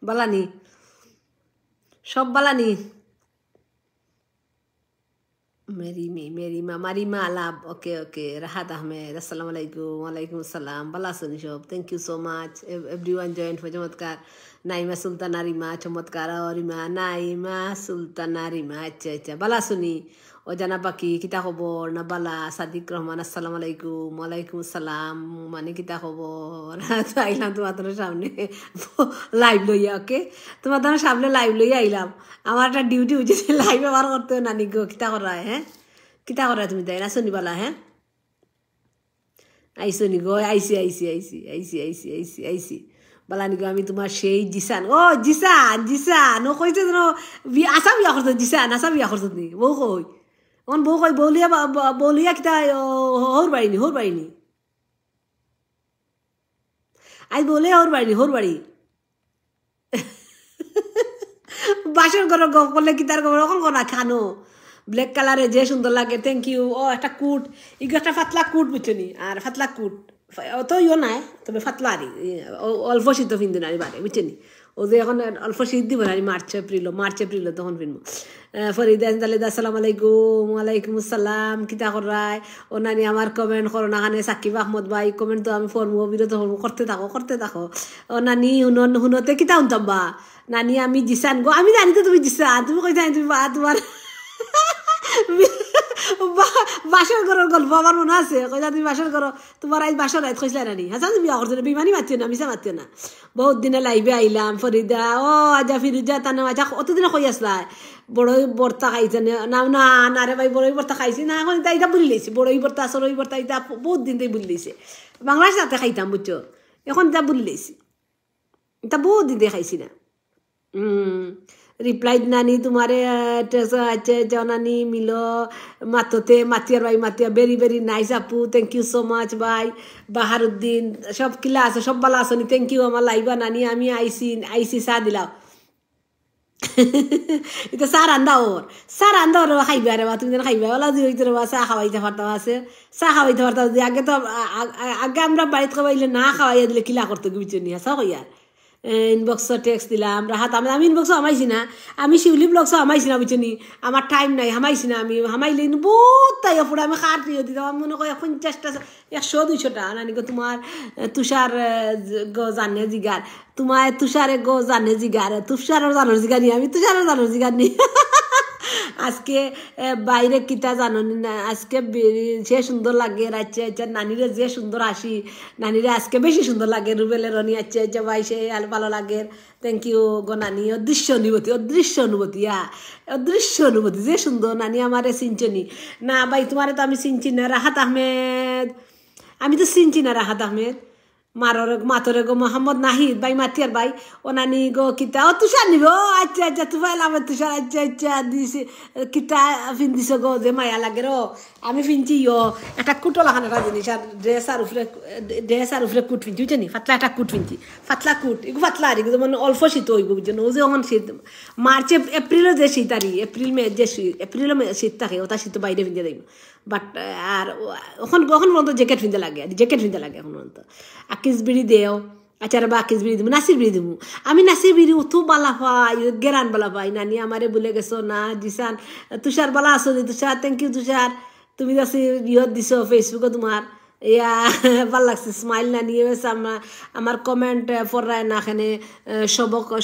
বালানি সব বালানি মেরিমা মারিমা আলাপ ওকে রাহাত আহমেদ আসসালামু আলাইকুম ওয়ালাইকুম আসসালাম বালা আসুন সব thank you so much everyone joined for চমৎকার নাইমা সুলতানা রিমা চমৎকার রিমা নাইমা সুলতানা রিমা আচ্ছা বালা শুনি অজানা পাখি কিতা খবর না বালা সাদিক রহমান আসসালামু আলাইকুম ওয়ালাইকুম আসসালাম মানে কিতা খবর আইলাম তোমাদের সামনে লাইভ লইয়া ওকে তোমাদের সামনে লাইভ লইয়া আইলাম আমার একটা ডিউটি হয়েছে লাইভ ব্যবহার করতে নানি গো কিতা করা হ্যাঁ কিতা করা তুমি তাই না শুনি বালা হ্যাঁ আইসো নি গো আইসি বালানি গো আমি তোমার সেই জিসান ও জিসান ও কইতে আসা বিয়া করতো জিসান আসা বিয়া করতো নি বউ কই অন বউ কই বলিয়া কিতা হোর বাড়িনি আই বলে হোর বাড়ি বাসর ঘর গপ করলে কি তার গপ ওরকম না খানো ব্ল্যাক কালারে যে সুন্দর লাগে থ্যাংক ইউ ও একটা কুট ইগো একটা ফাতলা কুট বুঝছো নি আর ফাতলা কুট অত ইও নাই তবে ফাতলা আরি অল্প শীত ফিনতো না বারে বুঝছো নি ও যে এখন অল্প শীত দিব না মার্চ এপ্রিল তখন ফিনবো ফরিদা তালেদা আসসালামু আলাইকুম ওয়ালাইকুম আসসালাম কিতা করায় ও নানি আমার কমেন্ট করো না খানে সাকিব আহমদ ভাই কমেন্ট তো আমি ফর্মু বিরত হবো করতে থাকো ও নানি হুনতে কিতা শুনতাম বা নানি আমি জিসান গো আমি জানি তো তুমি জিসান তুমি কই জানি তুমি তোমার বাসর ঘরের গল্প আমার মনে আছে কইলা তুমি বাসর ঘর তোমার আজ বাসর রাত কইসলা নানি হাসান বিয়া করছো না বিমানি মাতিও না মিশা মাতিও না বহুত দিনে লাইভে আইলাম ফরিদা ও আজা ফিরুজা তানে আজা অতদিনে কই আসলা বড়ই বর্তা খাইছে না রে ভাই বড়ই বর্তা খাইছি না এখন এটা বলি লইছি বড়ই বর্তা সরই বর্তা এটা বহুত দিন থেকে বলি লইছে বাংলাদেশ রাতে খাইতাম বুঝছো এখন এটা বলি লইছি এটা বহুত দিন থেকে খাইছি না রিপ্লাই নানি তোমারে নানি মিলো মাতিয়ার ভাই মাতিয়া ভেরি নাইস আপু থ্যাংক ইউ সো মাচ ভাই বাহারুদ্দিন সব কিলা আছে সব বালা আসনি থ্যাংক ইউ আমার লাইবা নানি আমি আইসি চা দিলাও এটা চা রান্ধা ওর খাইবা রে বা তুমি যেন খাইবা ওলা দিয়ে হইতে রেবা চা খাওয়াইতে পারতাম আছে চা খাওয়াইতে পারতাম আগে তো আগে আমরা বাড়িতে খাওয়াইলে না খাওয়াইয়া দিলে কিলা করতে বুঝছো নি আসা কইয়ার ইনবক্সও টেক্সট দিলাম রাহাত আমি ইনবক্সও হামাইছি না আমি শিউলি ব্লগসও হামাইছি না বুঝছি আমার টাইম নাই হামাইছি না আমি হামাইলে বহুত তাই পুরো আমি খাট দিয়ে দিতাম আমি মনে করি 50টা 100-200টা নানি গো তোমার তুষার গো জানে জিগার তোমার তুষারে গো জানে জিগার তুষারও জানোর জিগার নি আমি তুষারও জানোর জিগার নি আজকে বাইরে কিতা জানো না আজকে যে সুন্দর লাগে আচ্ছা নানিরে যে সুন্দর হাসি নানিরে আজকে বেশি সুন্দর লাগে রুবেলের রনি আচ্ছা ভাই সে ভালো লাগে থ্যাংক ইউ গো নানি অদৃশ্য অনুভূতি যে সুন্দর নানি আমারে চিনচনি না ভাই তোমারে তো আমি চিনছি না রাহাত আহমেদ আমি তো চিনছি না রাহাত আহমেদ মাতরে গো মোহাম্মদ নাহিদ ভাই মাতিয়ার ভাই ও নানি গো কিতা ও তুষার নিবে ও আচ্ছা তুফাইল আমার তুষার আচ্ছা দিছে কিতা ফিনদিস গো যে মায়া লাগে রো আমি ফিনছি একটা কুটলা খানাটা জিনিস আর ড্রেস আর উপরে কুট ফিনছি বুঝছি ফাতলা একটা কুট ফিনছি ফাতলা কুট এগুলো ফাতলা আর এগুলো মানে অল্প শীত হইব বুঝছেন ও যে এখন শীত মার্চে এপ্রিলের যে শীত আর এপ্রিলে শীত থাকে ওটা শীত বাইরে ফিনতে দেখব বাট আর এখন পর্যন্ত জ্যাকেট ফিনতে লাগে এখন পর্যন্ত আকিস বিড়ি দেও আচ্ছা বা আকিস বিড়ি দিব নাসির বিড়ি দিব আমি নাসির বিড়ি অত বালা পাই গেরান বালা পাই নানি আমারে বলে গেছো না জিসান তুষার বালা আসো তুষার থ্যাংক ইউ তুষার তুমি যাচ্ছি ইহত দিছো ফেসবুকে তোমার ভাল লাগছে স্মাইল না নিয়ে আমার কমেন্ট পড়ায় না এখানে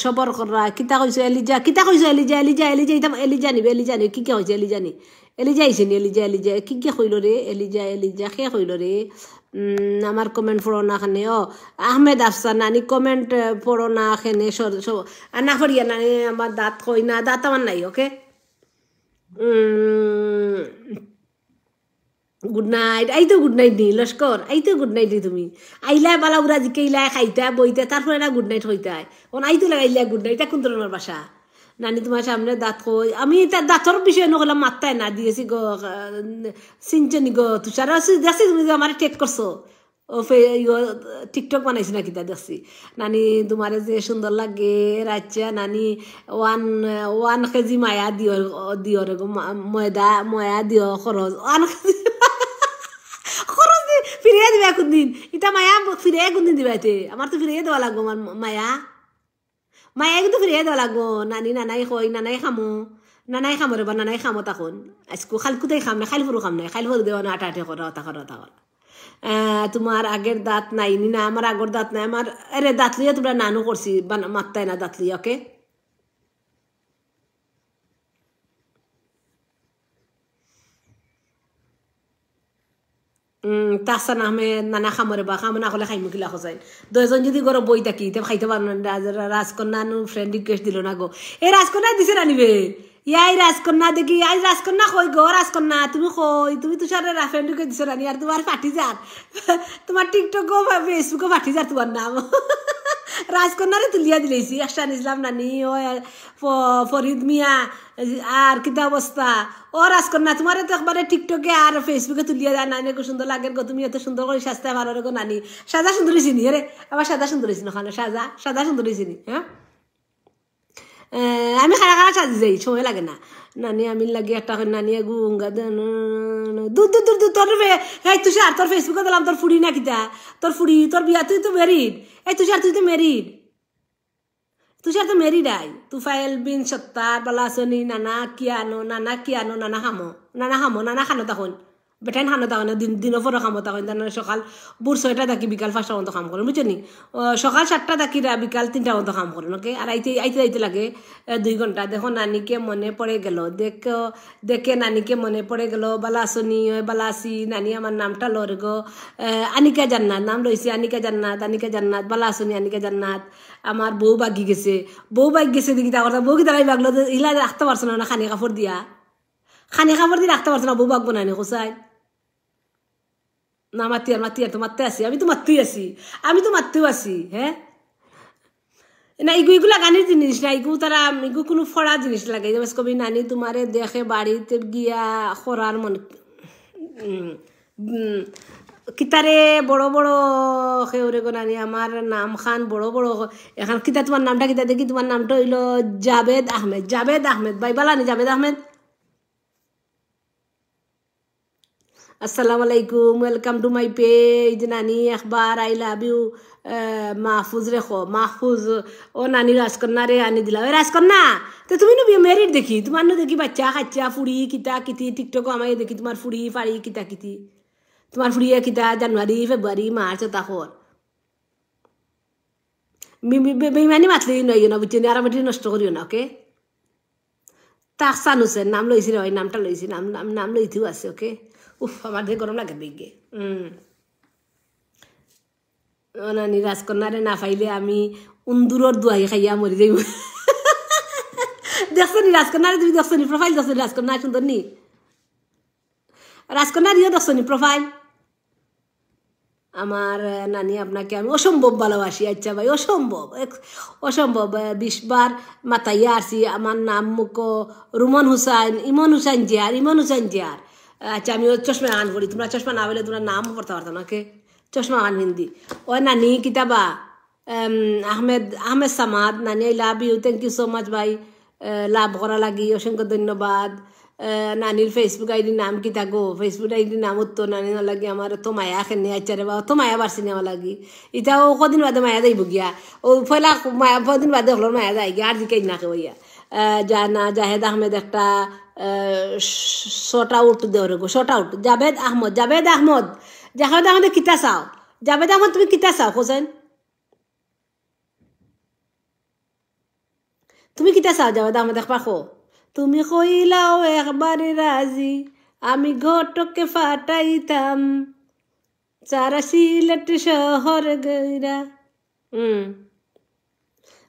সবর করা কিতা কইছো এলিজা নিবে কি হয়েছে এলিজা আইছে নি এলিজা কি কইল রে এলিজা কে কইল রে আমার কমেন্ট পড়ো না এখানে আহমেদ আফসার নানি কমেন্ট পড়ো না এখানে না করিয়া নানি আমার দাঁত কই না দাঁত আমার নাই ওকে গুড নাইট আই তো গুড নাইট নি লস্কর আই তো গুড নাইট তুমি আইলা বালা উড়া জিকে ইলা খাইতা বইতা তারপরে না গুড নাইট হইতাই ওন আই তো লাগাইলা গুড নাইট কোন ধরনের ভাষা নানি তোমার সামনে দাঁত কই আমি তার দাঁতর বিষয় নকলাম মাত্তায় না দিয়েছি গো সিনচনি গো তুষার দেখছি তুমি আমার টেক করছো টিকটক বানাইছি না কিতা দেখছি নানি তোমার যে সুন্দর লাগে রাচ্চা নানি 1 কেজি মায়া দিও রে গো ময়া দিও খরচ 1 কেজি খরচ ফিরিয়ে দিবে কোনদিন এটা মায়া ফিরিয়ে কোনদিন দিবে আমার তো ফিরিয়ে দেওয়া লাগবো আমার মায়া মায়া কিন্তু ফিরিয়ে দেওয়া লাগবো নানি নানাই কই নানাই খামো রে বা নানাই খামো তখন আজকু খালকুতেই খাম না খাইল ফুরু খাম না খাইল ফুরু দেওয়া না আটা আটে করা তোমার আগের দাঁত নাই না আমার আগের দাঁত নাই আমার আরে দাঁত লিয়ে তোমরা নানু করছি মাত্তাই না দাঁত লিয়ে ওকে তাহসান আহমেদ নানা খামরে বা খামো না হলে খাইমু কিলা খোঁজাই দুজন যদি গরো বই থাকি তে খাইতে পারো না রাজকন্যা ফ্রেন্ড রিকোয়েস্ট দিল না গো এই রাজকন্যা দিছে রানিবে ইয়াই রাজকন্যা দেখি আজ রাজকন্যা কই গো রাজকন্যা তুমি কই তুমি তুষার ফ্রেন্ড রিকোয়েস্ট দিছো রানি আর তোমার পাঠি যার তোমার টিকটক ফেসবুকে পাঠি যার তোমার নাম রাজকন্যারে তুলিয়া দিলেছি একসান ইসলাম নানি ও ফরিদ মিয়া আর কিতা অবস্থা ও রাজকন্যা তোমার তো একবারে টিকটকে আর ফেসবুকে তুলিয়া যায় নানি খুব সুন্দর লাগে গো তুমি এত সুন্দর করে সাজতে পারো রে গো নানি সাদা সুন্দরী চিনি রে আবার সাদা সুন্দরী চিনি ওখানে সাদা সুন্দরী চিনি হ্যাঁ আমি খারা খারা সাজি যাই সময় লাগে না নানি আমি লাগি একটা নানি গুঙ্গা দূর দূর দূর দূর তোর এই তুষার তোর ফেসবুকে দিলাম তোর ফুড়ি না কিতা তোর ফুড়ি তোর বিয়া তুই তো মেরিড এই তুষার তুই তো মেরিড তুষার তো মেরিড আই তুফাইল বিন সত্তার বালাসনি নানা কিয়ানো নানা হামো নানা খানো তখন বেটাইন খানো তখন দিনও পরে খামো তখন সকাল বুর 6টা থাকি বিকাল 5টা পর্যন্ত কাম করেন বুঝছেন সকাল 7টা থাকি বিকাল 3টা পর্যন্ত কাম করেন ওকে আর আইতে লাগে 2 ঘন্টা দেখো নানিকে মনে পড়ে গেল দেখে নানিকে মনে পড়ে গেল বালাসনি বালাসি নানি আমার নামটা লরে গো আনিকা জান্নাত নাম রয়েছে আনিকা জান্নাত বালাসনি আনিকা জান্নাত আমার বউ বাগি গেছে দেখি তা কথা বউ কি তারাই বাগলো ইলা রাখতে পারছো না খানি কাপড় দিয়ে রাখতে পারছো না বউ বাগবো নানি কোসাই না মাতি আর তো মারতে আসি আমি তো মারতেও আসি হ্যাঁ না এগুলা গানের জিনিস না এগু কোনো ফড়া জিনিস লাগে যে কবি নানি তোমারে দেখে বাড়িতে গিয়া খরার মনে কিতারে বড় বড় খেউরে গো নানি আমার নাম খান বড় এখন কিতা তোমার নামটা কিতা দেখি তোমার নামটা হইল জাবেদ আহমেদ ভাই বালানি জাবেদ আহমেদ আসসালামু আলাইকুম ওয়েলকাম টু মাই পেজ নানি একবার I love you Mahfuz Mahfuz ও নানি রাজকন্যা রে আনি দিলা ওই রাজকন্যা তো তুমি নো মেরিট দেখি তোমার নো দেখি বাচ্চা খাচ্চা ফুড়ি কিতা কিতি টিকটক আমায় দেখি তোমার ফুড়ি ফাড়ি কিতা কিতি তোমার ফুড়িয়ে কিতা জানুয়ারি ফেব্রুয়ারি মার্চ তখন বেইমানি মাতলি নয় না বুঝছেন আর বেটি নষ্ট করিও না ওকে তাহসান হোসেন নাম লইছি রে ওই নামটা লইছি নাম লইতেও আছে ওকে উফ আমার দেখে গরম লাগে বেগে নানি রাজকন্যারে না পাইলে আমি উন্দুরর দুয়াই খাইয়া মরি যাই দেখছো নি রাজকন্যারে তুমি দেখছো নি প্রোফাইল দেখছো নি রাজকন্যা সুন্দর নি রাজকন্যার ইয়ে দেখছো নি প্রোফাইল আমার নানি আপনাকে আমি অসম্ভব ভালোবাসি আচ্ছা ভাই অসম্ভব 20 বার মাতাইয়া আসি আমার নাম মুখ ইমন হুসাইন জিয়ার আচ্ছা আমি চশমা আন পড়ি তোমরা চশমা না বলে তোমরা নাম পড়তে পারতো না ওকে চশমা আন হিন্দি ও নানি কিতাবা আহমেদ সামাদ নানি I love you thank you so much ভাই লাভ করা লাগি অসংখ্য ধন্যবাদ নানির ফেসবুক আইডির নাম কিতা গো ফেসবুক আইডির নাম উত্তর নানি লাগি আমার তো মায়া খেনে আচ্ছা রে বা তো মায়া বাড়ছি নেওয়া লাগি ইটাও কদিন বাদে মায়া যাইব গিয়া ও ফয়লা কদিন বাদে হলো মায়া যায় গিয়া আর জিকাই না কেউইয়া জাহেদ আহমেদ একটা শর্ট আউট জাভেদ আহমদ কিতা চাও জাভেদ আহমদ তুমি কিতা চাও হোসেন তুমি কিতা চাও জাভেদ আহমদ একবার খো তুমি কইলাও একবারে রাজি আমি ঘটকে ফাটাইতাম সারা সিলেট শহর গইরা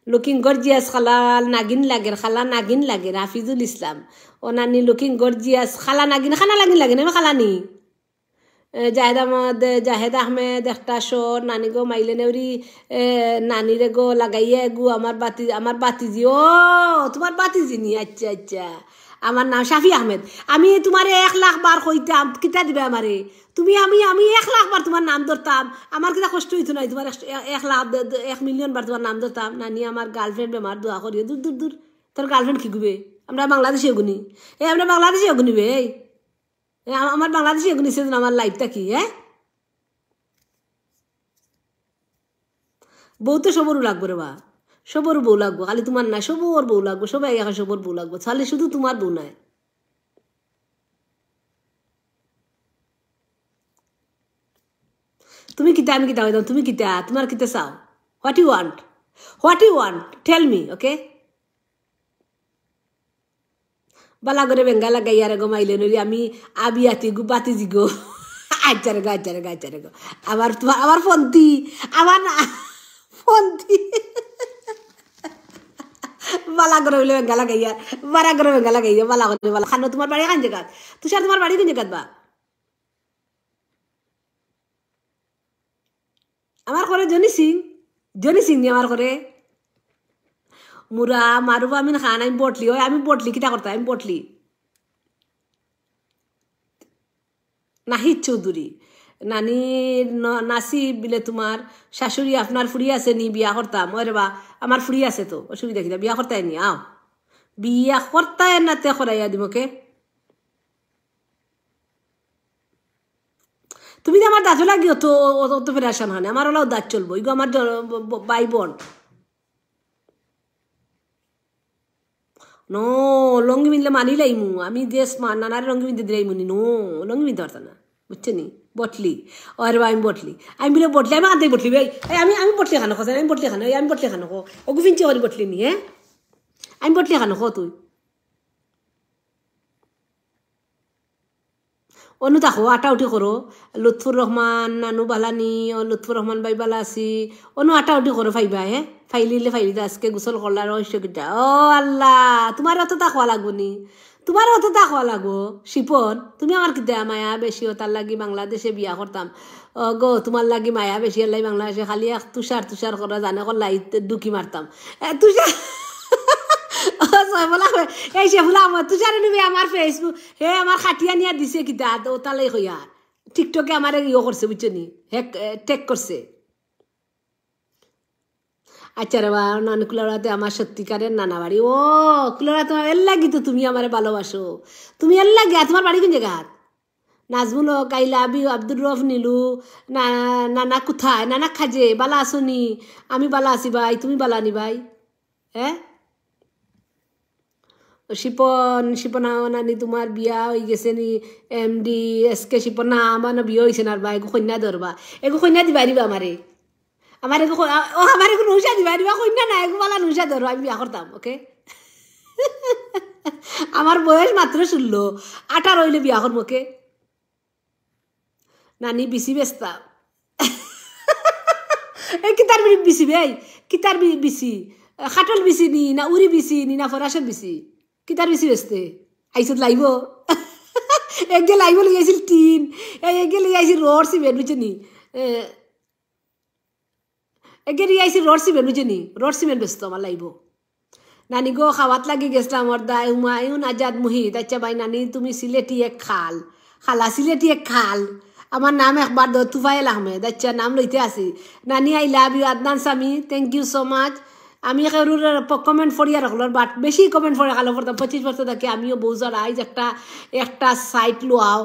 লুকিং গর্জিয়াস খালা নাগিন লাগে হাফিজুল ইসলাম ও নানি লুকিং গর্জিয়াস খালা নাগিন লাগে না খালানি জাহেদ আহমেদ একটা শোর নানি গো মাইলে নেউরি নানিরে গো লাগাইয়া গু আমার বাতিজি ও তোমার বাতিজি নি আচ্ছা আমার নাম শাফি আহমেদ আমি তোমারে 1 লাখ বার কইতাম কিতা দিবে আমারে তুমি আমি 1 লাখ বার তোমার নাম ধরতাম আমার কিতা কষ্ট হইতো না তোমার 1 মিলিয়ন বার তোমার নাম ধরতাম নানি আমার গার্লফ্রেন্ড বেমার দোয়া করিও দূর তোর গার্লফ্রেন্ড কি গুবে আমরা বাংলাদেশে গুনি আমরা বাংলাদেশে গুনিবে আমার বাংলাদেশে এগুলি সেদিন আমার লাইফটা কি বউ তো সবরও লাগবো রে বা সবর বউ লাগবো, খালি তোমার না, সবর বউ লাগবো, সবাই এখন সবর বউ লাগবো, তাহলে শুধু তোমার বউ নাই। তুমি কিতা, আমি কিতা হইতাম, তুমি কিতা, তোমার কিতা চাও, what you want, what you want, tell me, okay. বালা করে বেঙ্গা লাগাইয়া রে গো মাইলে নরি আমি আবিয়াতি গো বাতি জি গো আচ্চারে গো আচ্চারে গো আচ্চারে গো আবার তোমার আবার ফন্তি আবার ফন্তি বালা করে বলে বেঙ্গা লাগাইয়া বারা করে বেঙ্গা লাগাইয়া বালা করে বালা খানো তোমার বাড়ি কান জায়গা, তুষার তোমার বাড়ি কোন জায়গাত বা? আমার ঘরে জনি সিং নি আমার ঘরে মুরা মারুবা আমি খান, আমি বটলি, ওই আমি বটলি কিতা করতাম, আমি বটলি নাহিদ চৌধুরী নানির নাসি বিলে তোমার শাশুড়ি আপনার ফুড়ি আছে নি, বিয়া করতাম, ওরে বা আমার ফুড়ি আছে তো, অসুবিধা কিনা, বিয়া করতাই নি, আও বিয়া করতাই না তে করাইয়া দিমকে। তুমি তো আমার দাঁত লাগিও তো, অত ফেরাসান হয় না, আমার ওলাও দাঁত চলবো, ইগো আমার ভাই বোন। নো লঙ্গি মিনলে মানি লাইমু, আমি দেশ নানারে লঙ্গি মিনতে দিলাইমু নি, নো লঙ্গি মিনতে পারতাম না, বুঝছে নি, বটলি ওর বা আমি বটলি, আমি বলে বটলি, আমি আধে বটলি ভাই, আমি আমি বটলি খানো কথা, আমি বটলি খানো, আমি বটলি খানো খো, ওগু ফিনচি করি বটলি নি, হ্যাঁ আমি বটলি খানো খো তুই অনু তাকো আটা উঠি করো, লুৎফুর রহমান নানু বালানি, ও লুৎফুর রহমান বাই বালা আছি, অনু আটা উঠি করো ফাইবা, হ্যাঁ ফাইলিলে ফাইলিতে আজকে গোসল করলার রহস্য কিটা, ও আল্লাহ তোমার অত তা খোয়া লাগবো নি, তোমার অত তা খোয়া লাগবো শিপন, তুমি আমার কি দেয়া মায়া বেশি, ও তার লাগি বাংলাদেশে বিয়া করতাম, ও গো তোমার লাগি মায়া বেশি, এলাই বাংলাদেশে খালি এক তুষার তুষার করা জানে করলাই ডুকি মারতাম, তুষার এই সে বলা আমার তুষার নিবি আমার ফেসবুক হে আমার খাটিয়া নিয়ে দিছে কিতা ও তালে হইয়া টিকটকে আমার ইয়ে করছে বুঝছো নি, হ্যাক টেক করছে। আচ্ছা রে বা নানি কুলারাতে আমার সত্যিকারের নানা বাড়ি, ও কুলারা তোমার এর লাগি তো তুমি আমার ভালোবাসো, তুমি এর লাগে, তোমার বাড়ি কোন জায়গা? নাজমুল কাইলা আবি আব্দুর রফ নীলু নানা কোথায়, নানা খাজে বালা আসনি, আমি বালা আছি ভাই, তুমি বালা নি ভাই, হ্যাঁ শিপনা নানি তোমার বিয়া হয়ে গেছে নি, এমডি এসকে শিপনা আমার বিয়ে হয়েছে না, বা এগো কন্যা ধরবা, এগো কন্যা দিবা দিবা আমারে, আমার এগো ও আমার এগো নুসা দিবা দিবা, কন্যা না এগো বালা নুসা ধরো, আমি বিয়া করতাম, ওকে আমার বয়স মাত্র 16, 18 হইলে বিয়া করবো, ওকে নানি বিসি বেস্তা এই কিতার বিসি ভাই, কিতার বিসি খাটল বিসি নি না উড়ি বিসি নি না ফরাসের বিসি, কিতার বেশি বেসতে আইসত লাইব একগে লাইব লিয়াইছিল টিন, একগে লিয়াইছিল রড সিমেন্ট বুঝছো নি, একগে লিয়াইছিল রড সিমেন্ট বুঝছো নি, রড সিমেন্ট বেসতো আমার লাইব। নানি গো খাওয়াত লাগি গেছিলাম আমার দা হুমায়ুন আজাদ মুহিত, আচ্ছা ভাই নানি তুমি সিলেটি এক খাল, খালা সিলেটি এক খাল, আমার নাম একবার দো তুফাইল আহমেদ, আচ্ছা নাম লইতে আসি, নানি I love you Adnan Sami, thank you so much. আমি কমেন্ট ফরিয়া রাখলো, বাট বেশি কমেন্ট ফরিয়া খালো পড়তাম, 25 বছর থাকি আমিও বউজার আইজ একটা সাইট লোয়াও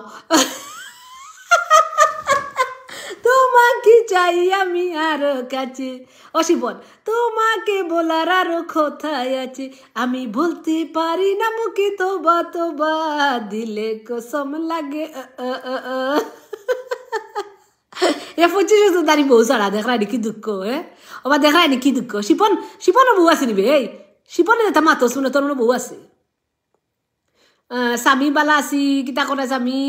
তোমাকে চাই আমি আরো কাছে, অশিবন তোমাকে বলার আরো কোথায় আছে, আমি ভুলতে পারি না মুখে তোবা তোবা দিলে কসম লাগে, 25 বছর দাঁড়ি বউ ছাড়া দেখরা কি দুঃখ, হ্যাঁ ওবা দেখায় নি কি দুঃখ, শিপন বউ আছে নিবে, এই শিপনের এটা মাতো শুনে তোর বউ আছে, স্বামী বালা আছি কিতা করে স্বামী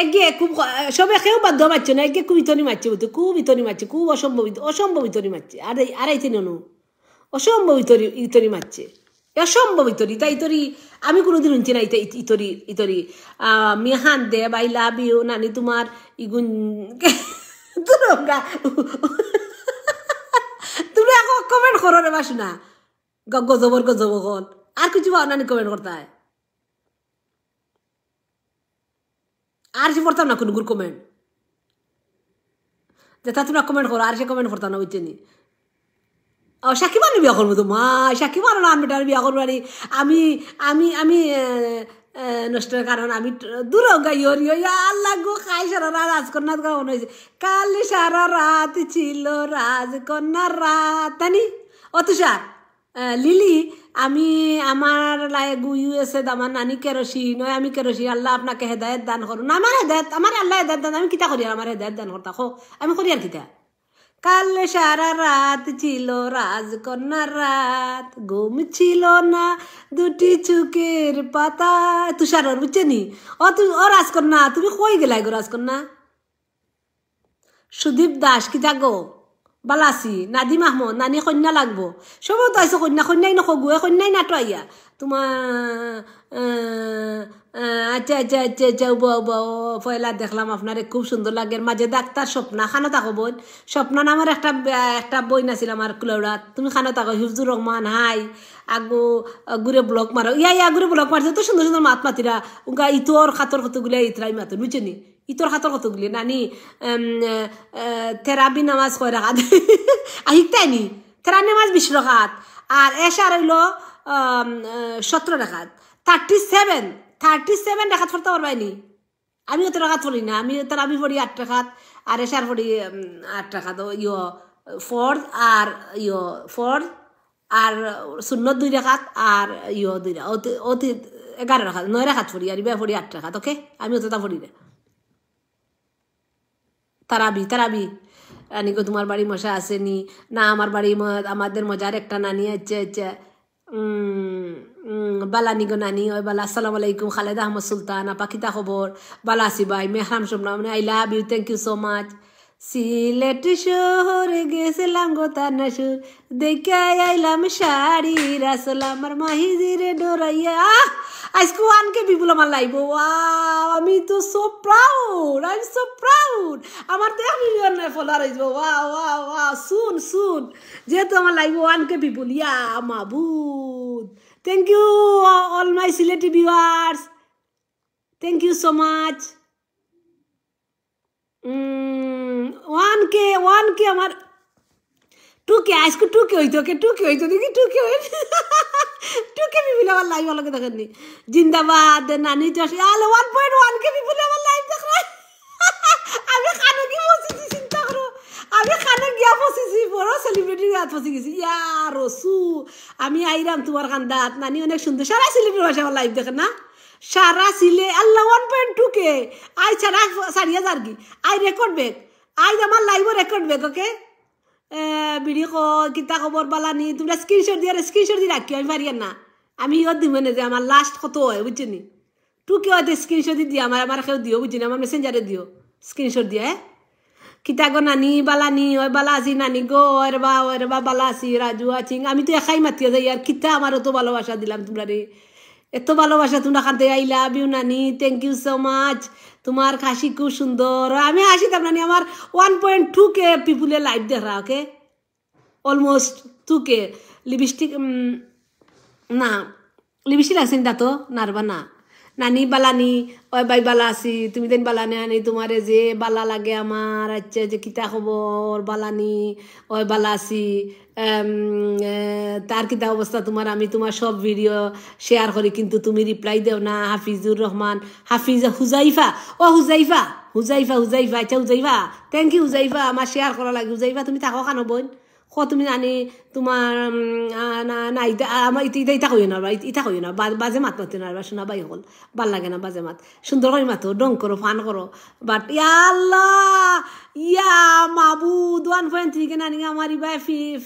একগে খুব সবে কেউ বাধ্য মারছে না, একগে খুব ইতনি মারছে বুঝতে, খুব ইতনি মারছে, খুব অসম্ভব ইতনি মারছে, আর আইতে নু অসম্ভব ইতরি মারছে, অসম্ভব ইতরি তাই ইতরি আমি কোনোদিন শুনছি না, ইতরি মিহান দে বাই লাভ ইউ নানি তোমার ইগুন তুমি আকৌ কমেন্ট করো রে বাসু না, গজবর কল আর কিছু নানি কমেন্ট করতে হয়, আর সে পড়তাম না কোনো গুর কমেন্ট, যেটা তোমরা কমেন্ট করো আর সে কমেন্ট করতাম না বুঝছে নি, সাকিব আনি বিয়া করবো তো মা, সাকিব আনো না আমি বিয়া করবো, আমি আমি আমি নষ্টের কারণ আমি দূর গাইরি আল্লাহ গো খাই সারা রাত রাজকন্যার গাওয়ান হয়েছে কাল সারা রাত ছিল রাজকন্যার রাত তানি ও তুষার লিলি আমি আমার লাগু ইউএসএ আমার নানি কেরোসি নয় আমি কেরোসি আল্লাহ আপনাকে হেদায়ত দান করুন আমার হেদায়ত আমার আল্লাহ হেদায়ত দান আমি কিতা করি আমার হেদায়ত দান করতা খো আমি করি আর কিতা কাল সারা রাত ছিল রাজকন্যার রাত ঘুম ছিল না দুটি চুকের পাতা তুষার বুঝছেনি ও রাজকন্যা তুমি কই গেলাই গো রাজকন্যা সুদীপ দাস কিতা গো বালাসি নাদিম আহমদ নানি কন্যা লাগবো সবও তো আইসো কন্যাই নখগুয়ে কন্যাই নাটো আইয়া তোমার আচ্ছা আচ্ছা আচ্ছা আচ্ছা পয়লা দেখলাম আপনারে খুব সুন্দর লাগে মাঝে ডাক্তার স্বপ্না খানো থাকো বোন স্বপ্না নামের একটা বই নাছিল আমার কুলাউড়াত তুমি খানো থাকো হিফজুর রহমান হাই আগু গুরে ব্লক মারো ইয়া গুরে ব্লক মারছে তো সুন্দর সুন্দর মাত মাতিরা উনকা ইতর খাতর কতগুলি ইতরাই মাতো বুঝছেনি ইতর খাতর কতগুলি নানি থেরাবি নামাজ কয় রাখাত আহিকতাই নি থেরা নামাজ 20 রাখাত আর এশার হইল 17 রাখাত 37 রাখাত পড়তে পারবাইনি আমি অত রাখাত পড়ি না আমি থেরাবি পড়ি 8 রাখাত আর এশার পড়ি 8 রাখাত ফর্দ আর ফর্দ আর সুন্নত 2 রাখাত আর 2 অতি 11 রাখাত 9 রাখাত পড়ি আর ইবা পড়ি 8 রাখাত ওকে আমি অতটা পড়ি না তারাবি রানী গো তোমার বাড়ি মশা আসেনি না আমার বাড়ি আমাদের মজার একটা নানি আছে আচ্ছা বালানি গো নানি ওই বালা আসসালামু আলাইকুম খালেদা আহমদ সুলতান আপা কিতা খবর বালা আছি ভাই মেহরাম শোভনা মানে I love you thank you so much Sylhet শহরে গেছিলাম গো তানাসুর দেখে আইলাম শাড়ি রাসলা আমার মাহিজিরে ডোরাইয়া আজকে 1K পিপুল আমার লাইভ ওয়াও আমি তো so proud I am so proud আমার 1 মিলিয়ন ফলোয়ার হইব ওয়াও ওয়াও ওয়াও সুন যেহেতু আমার লাইভ 1K পিপুল ইয়া মাবুদ thank you all my Sylheti viewers thank you so much 1K আমার 2K আজকে 2K হইতো দেখি 2K হইতো 2K পিপুল আমার লাইভ ভালোকে দেখেননি জিন্দাবাদ নানি চাষি আলো 1.1K পিপুল আমার লাইভ দেখ আমি খানো কি বসেছি চিন্তা করো আমি খানো গিয়া বসেছি বড় সেলিব্রিটি হাত ফসে গেছি ইয়া রসু আমি আইরাম তোমার খান্দাত নানি অনেক সুন্দর সারা সেলিব্রিটি ভাষা আমার লাইভ দেখেন না সারা সিলে আল্লাহ 1.2K আই ছাড়া 4000 কি আই রেকর্ড ব্যাক আই আমার live record back okay video কিতা খবর বালানি তোমরা স্ক্রিনশট দিয়ে রাখি আমি পারি না আমি দিব না যে আমার লাস্ট কত হয় বুঝছেনি 2K হয়তো স্ক্রিনশট দিয়ে আমার কেউ দিও বুঝছেনি আমার মেসেঞ্জারে দিও স্ক্রিনশট দিয়ে কিতা গো নানি বালানি ওই বালা আছি নানি গো ওরে বা বালা আছি রাজু আছি আমি তো একাই মাতিয়ে যাই আর কিতা আমার অত ভালোবাসা দিলাম তোমরা রে এত ভালোবাসা তোমরা খানতে আই লাভ ইউ নানি থ্যাংক ইউ সো মাচ তোমার হাসি খুব সুন্দর আমি হাসিতাম নানি আমার 1.2K পিপুলে লাইভ দেখা ওকে অলমোস্ট 2K লিপস্টিক না লিপস্টিক লাগছেন তা তো নারবা না নানি বালানি ওই বাই বালা আছি তুমি দেন বালানি আনি তোমারে যে বালা লাগে আমার আচ্ছা যে কিতা খবর বালানি ওই বালা আছি তার কিতা অবস্থা তোমার আমি তোমার সব ভিডিও শেয়ার করি কিন্তু তুমি রিপ্লাই দেও না হাফিজুর রহমান হুজাইফা হুজাইফা আচ্ছা হুজাইফা থ্যাংক ইউ হুজাইফা আমার শেয়ার করা লাগে হুজাইফা তুমি থাকো খানো বোন তুমি জানি তোমার না আমার ইটা কই না ইটা কই না বাজে মাত মাতি না শোনা বাই হল ভাল লাগে না বাজে মাত সুন্দর করে মাতো ডং করো ফান করো বাট আল্লাহ ইয়া মাবুদ 1.3 কে নানি আমার ইবা